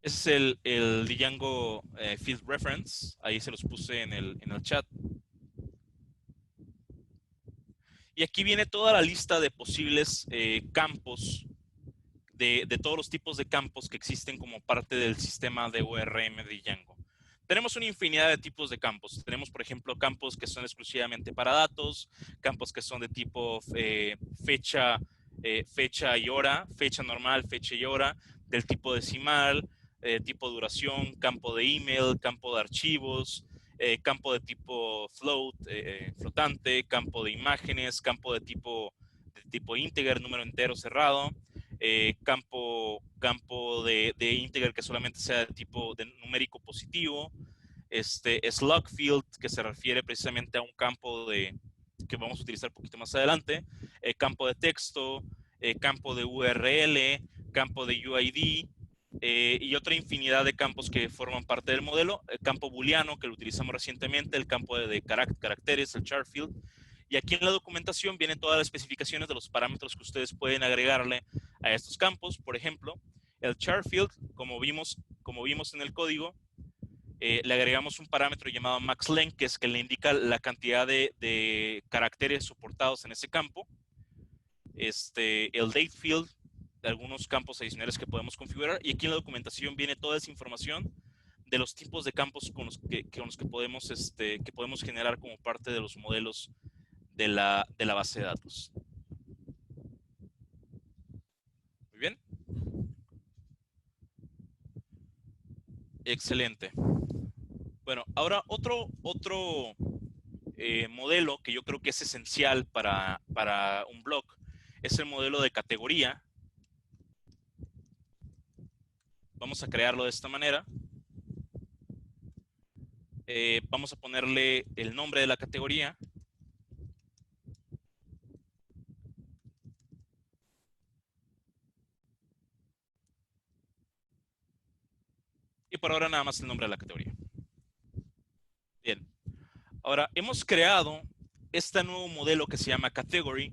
Ese es el Django Field Reference. Ahí se los puse en el chat. Y aquí viene toda la lista de posibles campos, de todos los tipos de campos que existen como parte del sistema de ORM de Django. Tenemos una infinidad de tipos de campos. Tenemos, por ejemplo, campos que son exclusivamente para datos, campos que son de tipo fecha y hora, fecha normal, fecha y hora, del tipo decimal, tipo duración, campo de email, campo de archivos, campo de tipo float, flotante, campo de imágenes, campo de tipo integer, número entero cerrado, campo de integer que solamente sea de tipo de numérico positivo, slug field, que se refiere precisamente a un campo que vamos a utilizar un poquito más adelante, campo de texto, campo de URL, campo de UID, y otra infinidad de campos que forman parte del modelo, el campo booleano, que lo utilizamos recientemente, el campo de caracteres, el char field. Y aquí en la documentación vienen todas las especificaciones de los parámetros que ustedes pueden agregarle a estos campos. Por ejemplo, el char field, como vimos en el código, le agregamos un parámetro llamado maxLength, que es que le indica la cantidad de caracteres soportados en ese campo. El date field, de algunos campos adicionales que podemos configurar. Y aquí en la documentación viene toda esa información de los tipos de campos con los que podemos generar como parte de los modelos de la base de datos. Muy bien. Excelente. Bueno, ahora otro modelo que yo creo que es esencial para un blog es el modelo de categoría. Vamos a crearlo de esta manera. Vamos a ponerle el nombre de la categoría. Y por ahora nada más el nombre de la categoría. Bien. Ahora, hemos creado este nuevo modelo que se llama Category,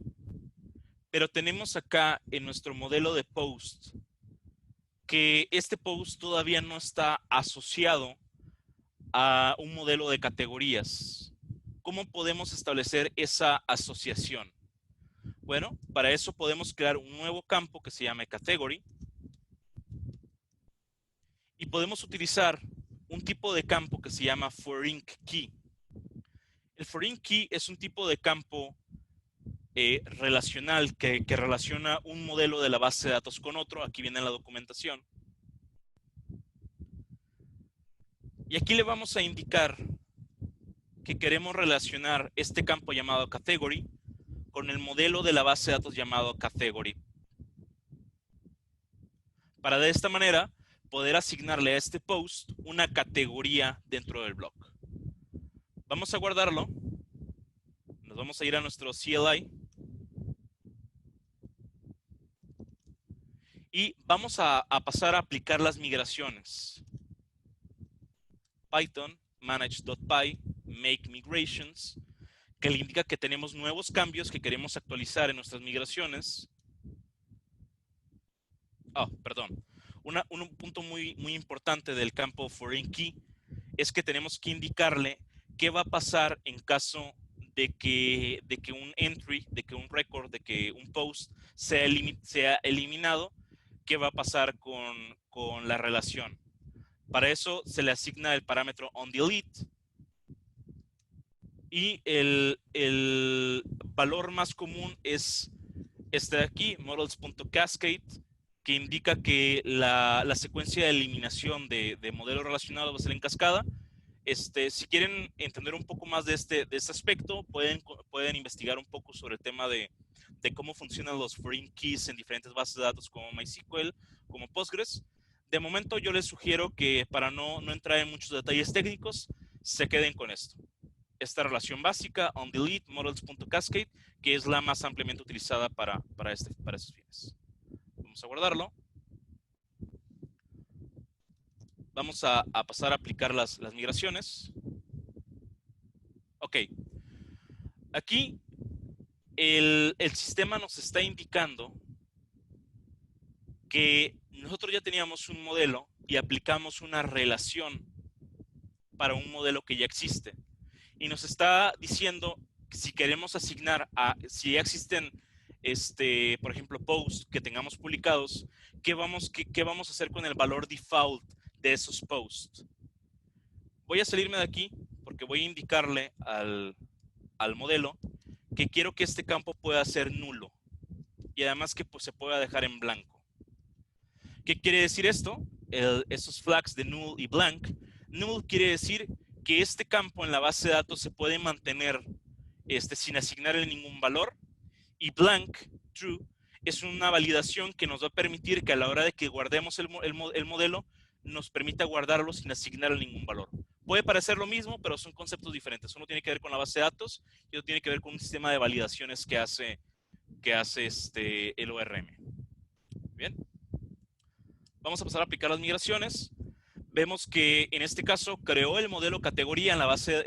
pero tenemos acá en nuestro modelo de post que este post todavía no está asociado a un modelo de categorías. ¿Cómo podemos establecer esa asociación? Bueno, para eso podemos crear un nuevo campo que se llama Category y podemos utilizar un tipo de campo que se llama ForInKey. El ForInKey es un tipo de campo relacional que relaciona un modelo de la base de datos con otro. Aquí viene la documentación. Y aquí le vamos a indicar que queremos relacionar este campo llamado Category con el modelo de la base de datos llamado Category. Para de esta manera poder asignarle a este post una categoría dentro del blog. Vamos a guardarlo. Nos vamos a ir a nuestro CLI. Y vamos a pasar a aplicar las migraciones. Python manage.py make migrations, que le indica que tenemos nuevos cambios que queremos actualizar en nuestras migraciones. Perdón. Un punto muy importante del campo ForInKey es que tenemos que indicarle qué va a pasar en caso de que un entry, de que un record, de que un post sea eliminado, qué va a pasar con la relación. Para eso se le asigna el parámetro onDelete y el valor más común es este de aquí, models.cascade, que indica que la secuencia de eliminación de modelos relacionados va a ser en cascada. Si quieren entender un poco más de este aspecto, pueden investigar un poco sobre el tema de cómo funcionan los foreign keys en diferentes bases de datos como MySQL, como Postgres. De momento yo les sugiero que para no entrar en muchos detalles técnicos, se queden con esto. Esta relación básica, onDelete, models.cascade, que es la más ampliamente utilizada para estos fines. Vamos a guardarlo. vamos a pasar a aplicar las migraciones. Ok. Aquí el sistema nos está indicando que nosotros ya teníamos un modelo y aplicamos una relación para un modelo que ya existe. Y nos está diciendo que si queremos asignar si ya existen, por ejemplo, posts que tengamos publicados, ¿qué vamos a hacer con el valor default de esos posts? Voy a salirme de aquí porque voy a indicarle al modelo que quiero que este campo pueda ser nulo y además que pues, se pueda dejar en blanco. ¿Qué quiere decir esto? Esos flags de null y blank. Null quiere decir que este campo en la base de datos se puede mantener sin asignarle ningún valor, y blank, true, es una validación que nos va a permitir que a la hora de que guardemos el modelo, nos permita guardarlo sin asignarle ningún valor. Puede parecer lo mismo, pero son conceptos diferentes. Uno tiene que ver con la base de datos y otro tiene que ver con un sistema de validaciones que hace el ORM. Bien. Vamos a pasar a aplicar las migraciones. Vemos que en este caso creó el modelo categoría en la base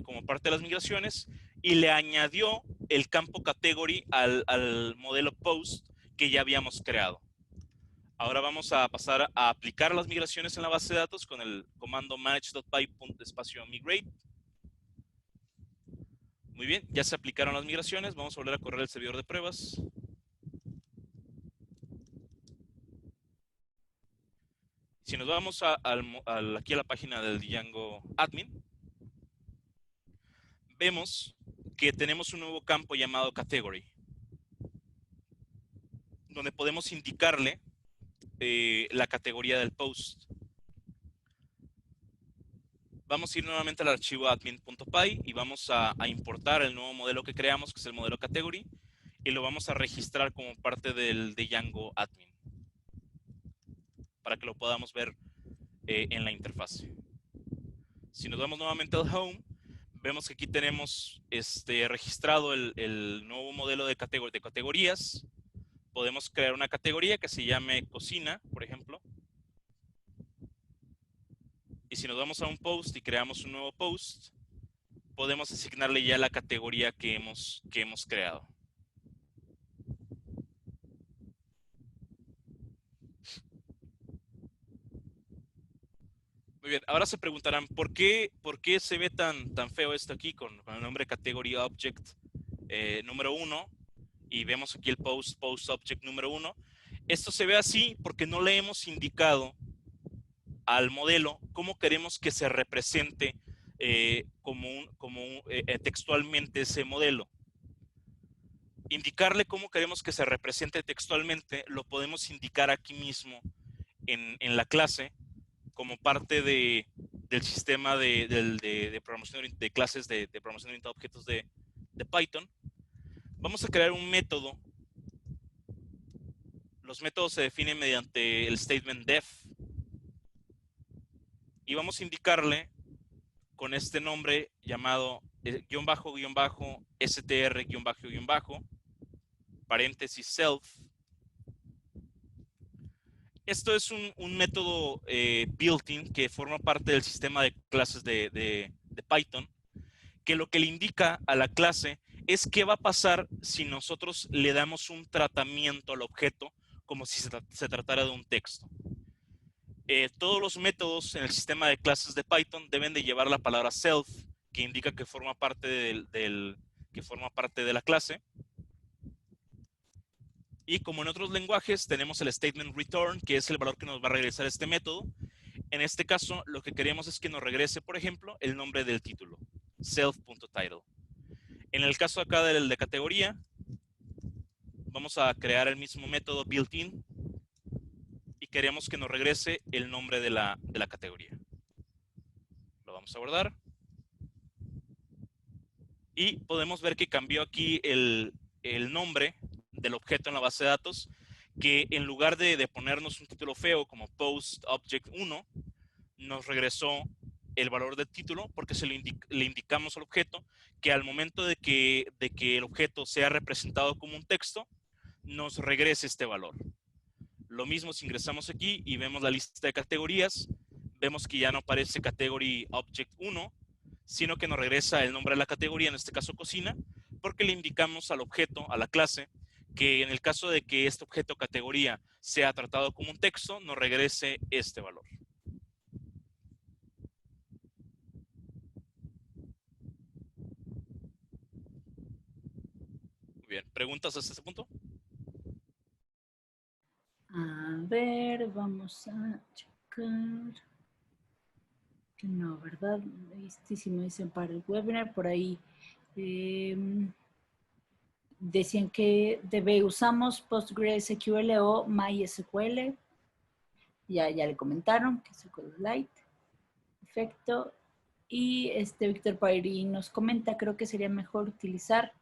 como parte de las migraciones y le añadió el campo category al modelo post que ya habíamos creado. Ahora vamos a pasar a aplicar las migraciones en la base de datos con el comando manage.py/migrate. Muy bien, ya se aplicaron las migraciones. Vamos a volver a correr el servidor de pruebas. Si nos vamos aquí a la página del Django admin, vemos que tenemos un nuevo campo llamado category, donde podemos indicarle la categoría del post. Vamos a ir nuevamente al archivo admin.py y vamos a importar el nuevo modelo que creamos, que es el modelo category, y lo vamos a registrar como parte del Django admin, para que lo podamos ver en la interfase. Si nos vamos nuevamente al home, vemos que aquí tenemos registrado el nuevo modelo de categorías. Podemos crear una categoría que se llame cocina, por ejemplo. Y si nos vamos a un post y creamos un nuevo post, podemos asignarle ya la categoría que hemos creado. Muy bien, ahora se preguntarán, ¿por qué se ve tan feo esto aquí con el nombre category object número 1? Y vemos aquí el post object número 1. Esto se ve así porque no le hemos indicado al modelo cómo queremos que se represente textualmente ese modelo. Indicarle cómo queremos que se represente textualmente lo podemos indicar aquí mismo en la clase como parte del sistema de programación de clases de programación orientada a objetos de Python. Vamos a crear un método. Los métodos se definen mediante el statement def. Y vamos a indicarle con este nombre llamado guión bajo, str, guión bajo, paréntesis self. Esto es un método built-in que forma parte del sistema de clases de Python, que lo que le indica a la clase es qué va a pasar si nosotros le damos un tratamiento al objeto como si se tratara de un texto. Todos los métodos en el sistema de clases de Python deben de llevar la palabra self, que indica que forma parte de la clase. Y como en otros lenguajes tenemos el statement return, que es el valor que nos va a regresar este método. En este caso lo que queremos es que nos regrese, por ejemplo, el nombre del título, self.title. En el caso acá del de categoría, vamos a crear el mismo método built-in y queremos que nos regrese el nombre de la categoría. Lo vamos a guardar. Y podemos ver que cambió aquí el nombre del objeto en la base de datos, que en lugar de ponernos un título feo como post object 1, nos regresó el valor del título porque le indicamos al objeto que al momento de que el objeto sea representado como un texto, nos regrese este valor. Lo mismo si ingresamos aquí y vemos la lista de categorías, vemos que ya no aparece category object 1, sino que nos regresa el nombre de la categoría, en este caso cocina, porque le indicamos al objeto, a la clase, que en el caso de que este objeto categoría sea tratado como un texto, nos regrese este valor. Muy bien, ¿preguntas hasta este punto? A ver, vamos a checar. Que no, ¿verdad? Si me dicen para el webinar, por ahí decían que usamos PostgreSQL o MySQL. Ya le comentaron que es SQLite. Perfecto. Y Víctor Pairi nos comenta, creo que sería mejor utilizar,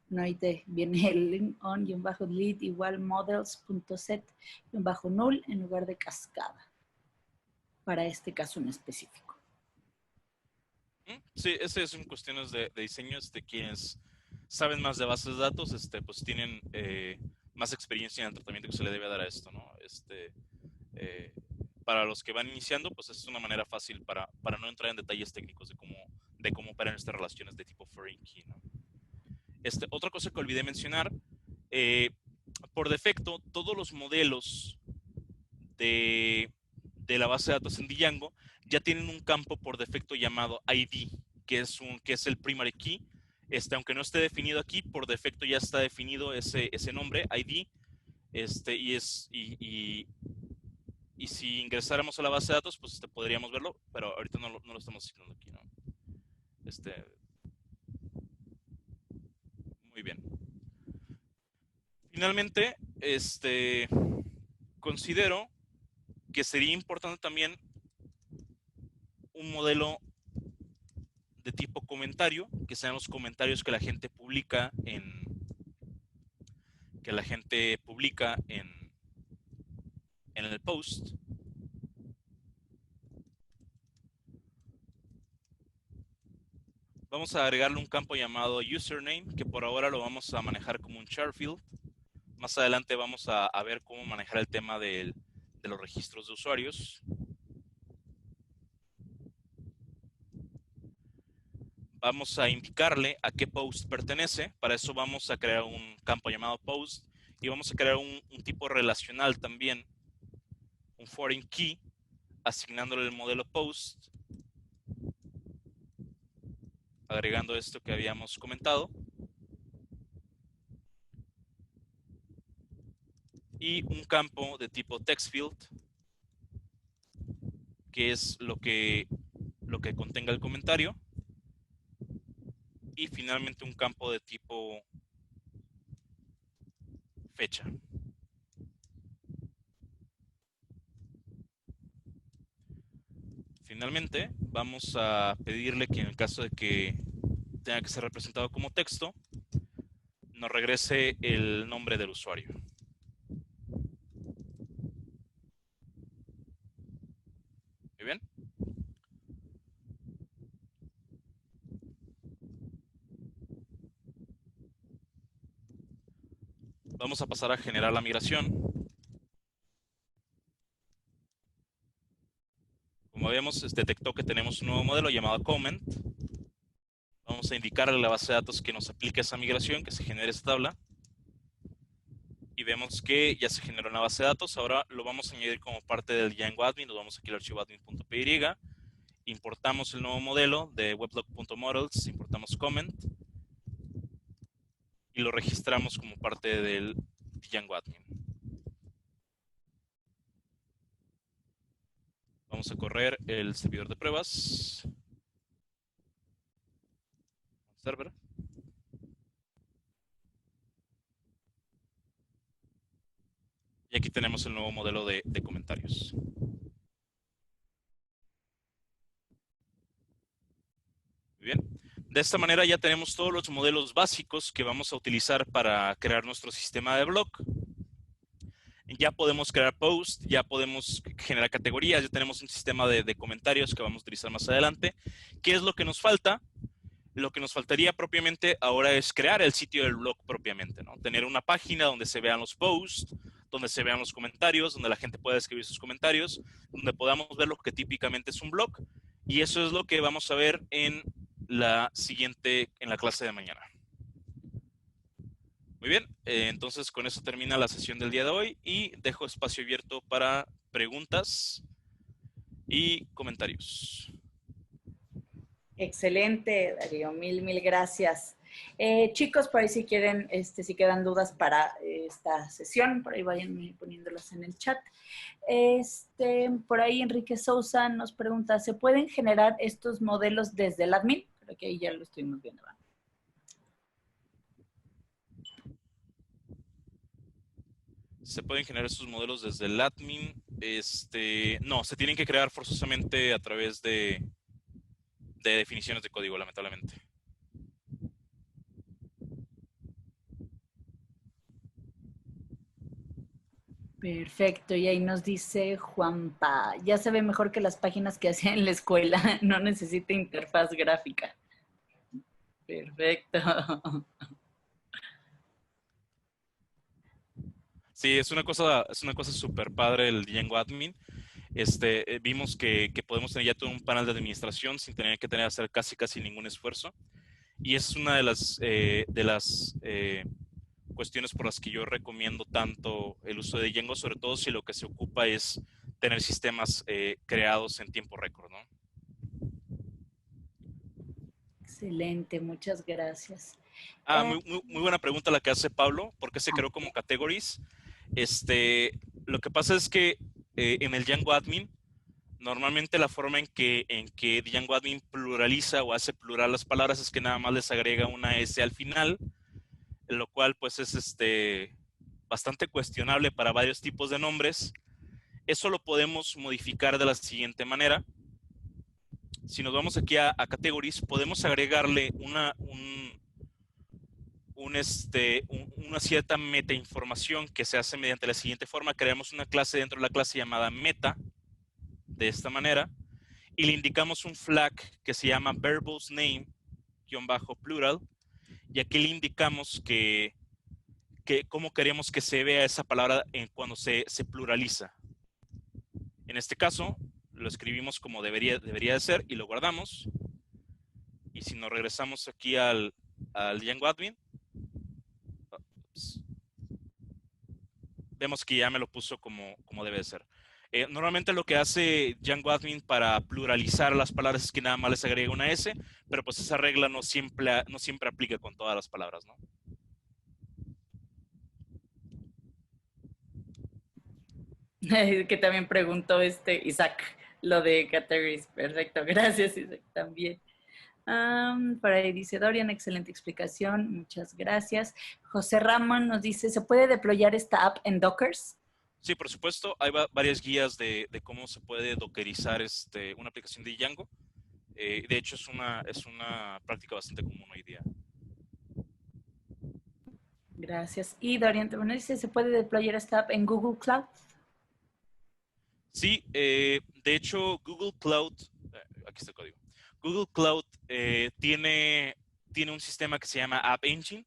bueno, ahorita viene el on-delete igual models.set-null en lugar de cascada para este caso en específico. Sí, ese es en cuestiones de diseño. Quienes saben más de bases de datos, pues tienen más experiencia en el tratamiento que se le debe dar a esto, ¿no? Para los que van iniciando, pues es una manera fácil para no entrar en detalles técnicos de cómo operan estas relaciones de tipo foreign key, ¿no? Otra cosa que olvidé mencionar, por defecto, todos los modelos de la base de datos en Django ya tienen un campo por defecto llamado ID, que es el primary key. Aunque no esté definido aquí, por defecto ya está definido ese nombre, ID, y si ingresáramos a la base de datos, pues podríamos verlo, pero ahorita no lo estamos asignando aquí, ¿no? Muy bien. Finalmente, considero que sería importante también un modelo de tipo comentario, que sean los comentarios que la gente publica en el post. Vamos a agregarle un campo llamado username, que por ahora lo vamos a manejar como un char field. Más adelante vamos a ver cómo manejar el tema de los registros de usuarios. Vamos a indicarle a qué post pertenece. Para eso vamos a crear un campo llamado post y vamos a crear un tipo relacional también, un foreign key, asignándole el modelo post, agregando esto que habíamos comentado, y un campo de tipo text field, que es lo que contenga el comentario, y finalmente un campo de tipo fecha. Finalmente, vamos a pedirle que en el caso de que tenga que ser representado como texto, nos regrese el nombre del usuario. Muy bien. Vamos a pasar a generar la migración. Como habíamos detectó que tenemos un nuevo modelo llamado comment. Vamos a indicarle a la base de datos que nos aplique esa migración, que se genere esta tabla. Y vemos que ya se generó una base de datos. Ahora lo vamos a añadir como parte del Django admin. Nos vamos aquí al archivo admin.py. Importamos el nuevo modelo de weblog.models. Importamos comment. Y lo registramos como parte del Django admin. Vamos a correr el servidor de pruebas. Server. Y aquí tenemos el nuevo modelo de comentarios. Muy bien. De esta manera ya tenemos todos los modelos básicos que vamos a utilizar para crear nuestro sistema de blog. Ya podemos crear posts, ya podemos generar categorías, ya tenemos un sistema de comentarios que vamos a utilizar más adelante. ¿Qué es lo que nos falta? Lo que nos faltaría propiamente ahora es crear el sitio del blog propiamente, ¿no? Tener una página donde se vean los posts, donde se vean los comentarios, donde la gente pueda escribir sus comentarios, donde podamos ver lo que típicamente es un blog. Y eso es lo que vamos a ver en la clase de mañana. Muy bien, entonces con eso termina la sesión del día de hoy y dejo espacio abierto para preguntas y comentarios. Excelente, Darío, mil gracias. Chicos, por ahí si quieren, si quedan dudas para esta sesión, por ahí vayan poniéndolas en el chat. Por ahí Enrique Sousa nos pregunta, ¿se pueden generar estos modelos desde el admin? Creo que ahí ya lo estuvimos viendo, ¿verdad? Se pueden generar estos modelos desde el admin. No, se tienen que crear forzosamente a través de definiciones de código, lamentablemente. Perfecto, y ahí nos dice Juanpa, ya se ve mejor que las páginas que hacía en la escuela, no necesita interfaz gráfica. Perfecto. Sí, es una cosa súper padre el Django Admin. Vimos que podemos tener ya todo un panel de administración sin tener que hacer casi ningún esfuerzo. Y es una de las cuestiones por las que yo recomiendo tanto el uso de Django, sobre todo si lo que se ocupa es tener sistemas creados en tiempo récord, ¿no? Excelente, muchas gracias. Muy buena pregunta la que hace Pablo. ¿Por qué se creó como categories? Lo que pasa es que en el Django Admin, normalmente la forma en que Django Admin pluraliza o hace plural las palabras es que nada más les agrega una S al final, lo cual pues es bastante cuestionable para varios tipos de nombres. Eso lo podemos modificar de la siguiente manera. Si nos vamos aquí a categories, podemos agregarle una cierta metainformación que se hace mediante la siguiente forma. Creamos una clase dentro de la clase llamada meta, de esta manera, y le indicamos un flag que se llama verbose name-plural, y aquí le indicamos cómo queremos que se vea esa palabra cuando se pluraliza. En este caso, lo escribimos como debería de ser y lo guardamos. Y si nos regresamos aquí al Django Admin, vemos que ya me lo puso como debe de ser. Normalmente lo que hace Django Admin para pluralizar las palabras es que nada más les agrega una S, pero pues esa regla no siempre aplica con todas las palabras, ¿no? Que también preguntó Isaac, lo de categories. Perfecto, gracias Isaac también. Por ahí dice Dorian, excelente explicación, muchas gracias. José Ramón nos dice, ¿se puede deployar esta app en Dockers? Sí, por supuesto, hay varias guías de cómo se puede dockerizar una aplicación de Django. De hecho, es una práctica bastante común hoy día. Gracias. Y Dorian también dice, ¿se puede deployar esta app en Google Cloud? Sí, de hecho, Google Cloud, aquí está el código. Google Cloud tiene un sistema que se llama App Engine,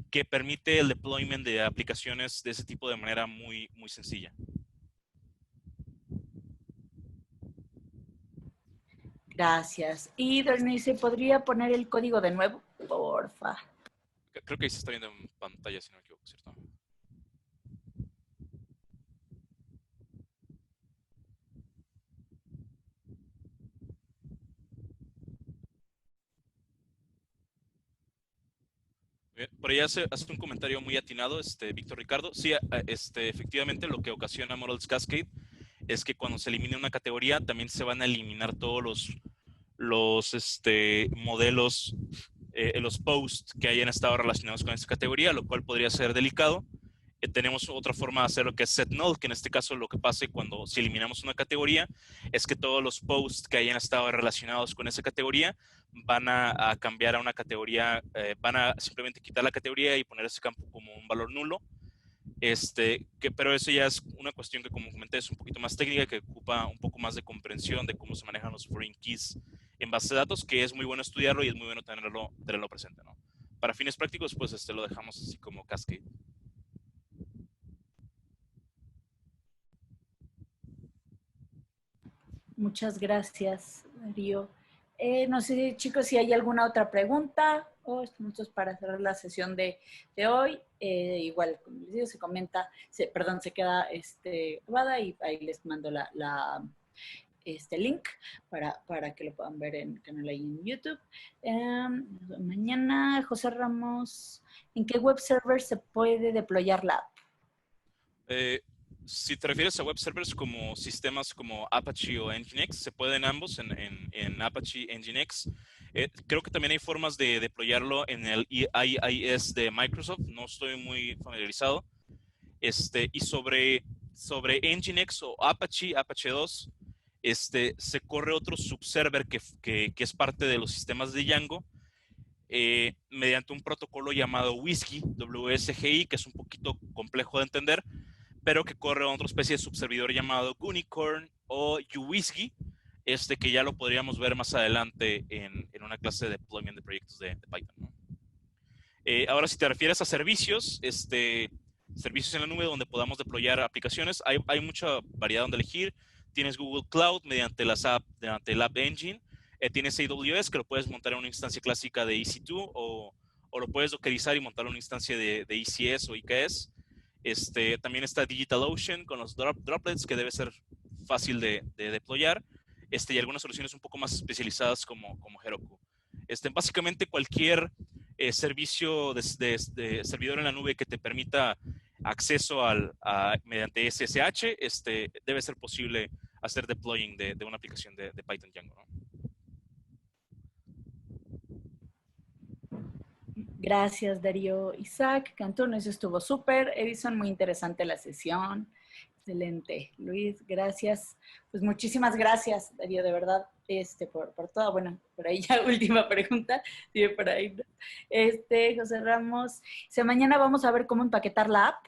que permite el deployment de aplicaciones de ese tipo de manera muy sencilla. Gracias. Y Dorian dice, ¿podría poner el código de nuevo? Porfa. Creo que ahí se está viendo en pantalla, si no me equivoco, ¿cierto? Por ahí hace un comentario muy atinado, Víctor Ricardo. Sí, efectivamente lo que ocasiona Models Cascade es que cuando se elimine una categoría también se van a eliminar todos los modelos, los posts que hayan estado relacionados con esa categoría, lo cual podría ser delicado. Tenemos otra forma de hacerlo que es set null, que en este caso lo que pasa cuando si eliminamos una categoría es que todos los posts que hayan estado relacionados con esa categoría van a cambiar a una categoría, van a simplemente quitar la categoría y poner ese campo como un valor nulo. Pero eso ya es una cuestión que, como comenté, es un poquito más técnica, que ocupa un poco más de comprensión de cómo se manejan los foreign keys en base de datos, que es muy bueno estudiarlo y es muy bueno tenerlo presente, ¿no? Para fines prácticos, pues lo dejamos así como cascade. Muchas gracias, Darío. No sé, chicos, si hay alguna otra pregunta o estamos para cerrar la sesión de hoy. Igual, como les digo, se comenta, perdón, se queda grabada y ahí les mando este link para que lo puedan ver en el canal ahí en YouTube. Mañana, José Ramos, ¿en qué web server se puede deployar la app? Si te refieres a web servers como sistemas como Apache o Nginx, se pueden ambos en Apache Nginx. Creo que también hay formas de deployarlo en el IIS de Microsoft. No estoy muy familiarizado. Y sobre Nginx o Apache 2, se corre otro subserver que es parte de los sistemas de Django mediante un protocolo llamado WSGI, WSGI, que es un poquito complejo de entender, pero que corre otra especie de subservidor llamado Unicorn o UWSGI, que ya lo podríamos ver más adelante en una clase de deployment de proyectos de Python, ¿no? Ahora, si te refieres a servicios, servicios en la nube donde podamos deployar aplicaciones, hay mucha variedad donde elegir. Tienes Google Cloud mediante el App Engine. Tienes AWS, que lo puedes montar en una instancia clásica de EC2 o lo puedes dockerizar y montar en una instancia de ECS o IKS. También está DigitalOcean con los droplets, que debe ser fácil de deployar. Y algunas soluciones un poco más especializadas como Heroku. Básicamente cualquier servicio de servidor en la nube que te permita acceso mediante SSH, debe ser posible hacer deploying de una aplicación de Python Django, ¿no? Gracias, Darío. Isaac, Cantón, eso estuvo súper. Edison, muy interesante la sesión. Excelente. Luis, gracias. Pues muchísimas gracias, Darío, de verdad, por todo. Bueno, por ahí ya última pregunta. Sí, por ahí. José Ramos, mañana vamos a ver cómo empaquetar la app.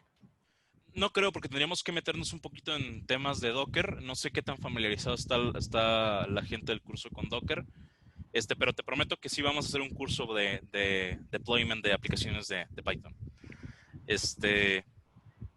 No creo, porque tendríamos que meternos un poquito en temas de Docker. No sé qué tan familiarizado está la gente del curso con Docker. Pero te prometo que sí vamos a hacer un curso de deployment de aplicaciones de Python.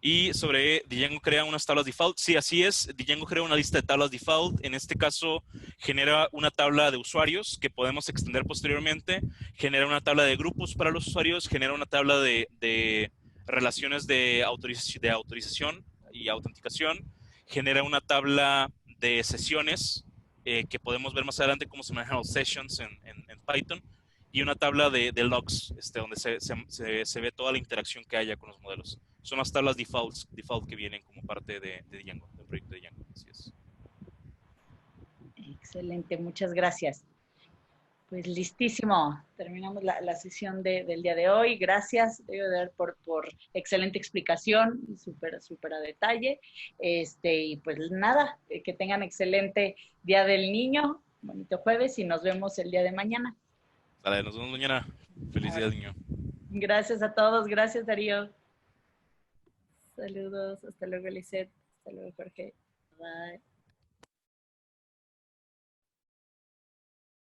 Y sobre Django crea unas tablas default. Sí, así es. Django crea una lista de tablas default. En este caso, genera una tabla de usuarios que podemos extender posteriormente. Genera una tabla de grupos para los usuarios. Genera una tabla de relaciones de autorización y autenticación. Genera una tabla de sesiones que podemos ver más adelante cómo se manejan los sessions en Python. Y una tabla de logs, donde se ve toda la interacción que haya con los modelos. Son las tablas default que vienen como parte de Django, del proyecto de Django. Así es. Excelente, muchas gracias. Pues listísimo, terminamos la sesión del día de hoy. Gracias, por excelente explicación, súper a detalle. Y pues nada, que tengan excelente Día del Niño, bonito jueves y nos vemos el día de mañana. Vale, nos vemos mañana. Feliz Día del Niño. Gracias a todos, gracias Darío. Saludos, hasta luego Lisette, hasta luego Jorge. Bye.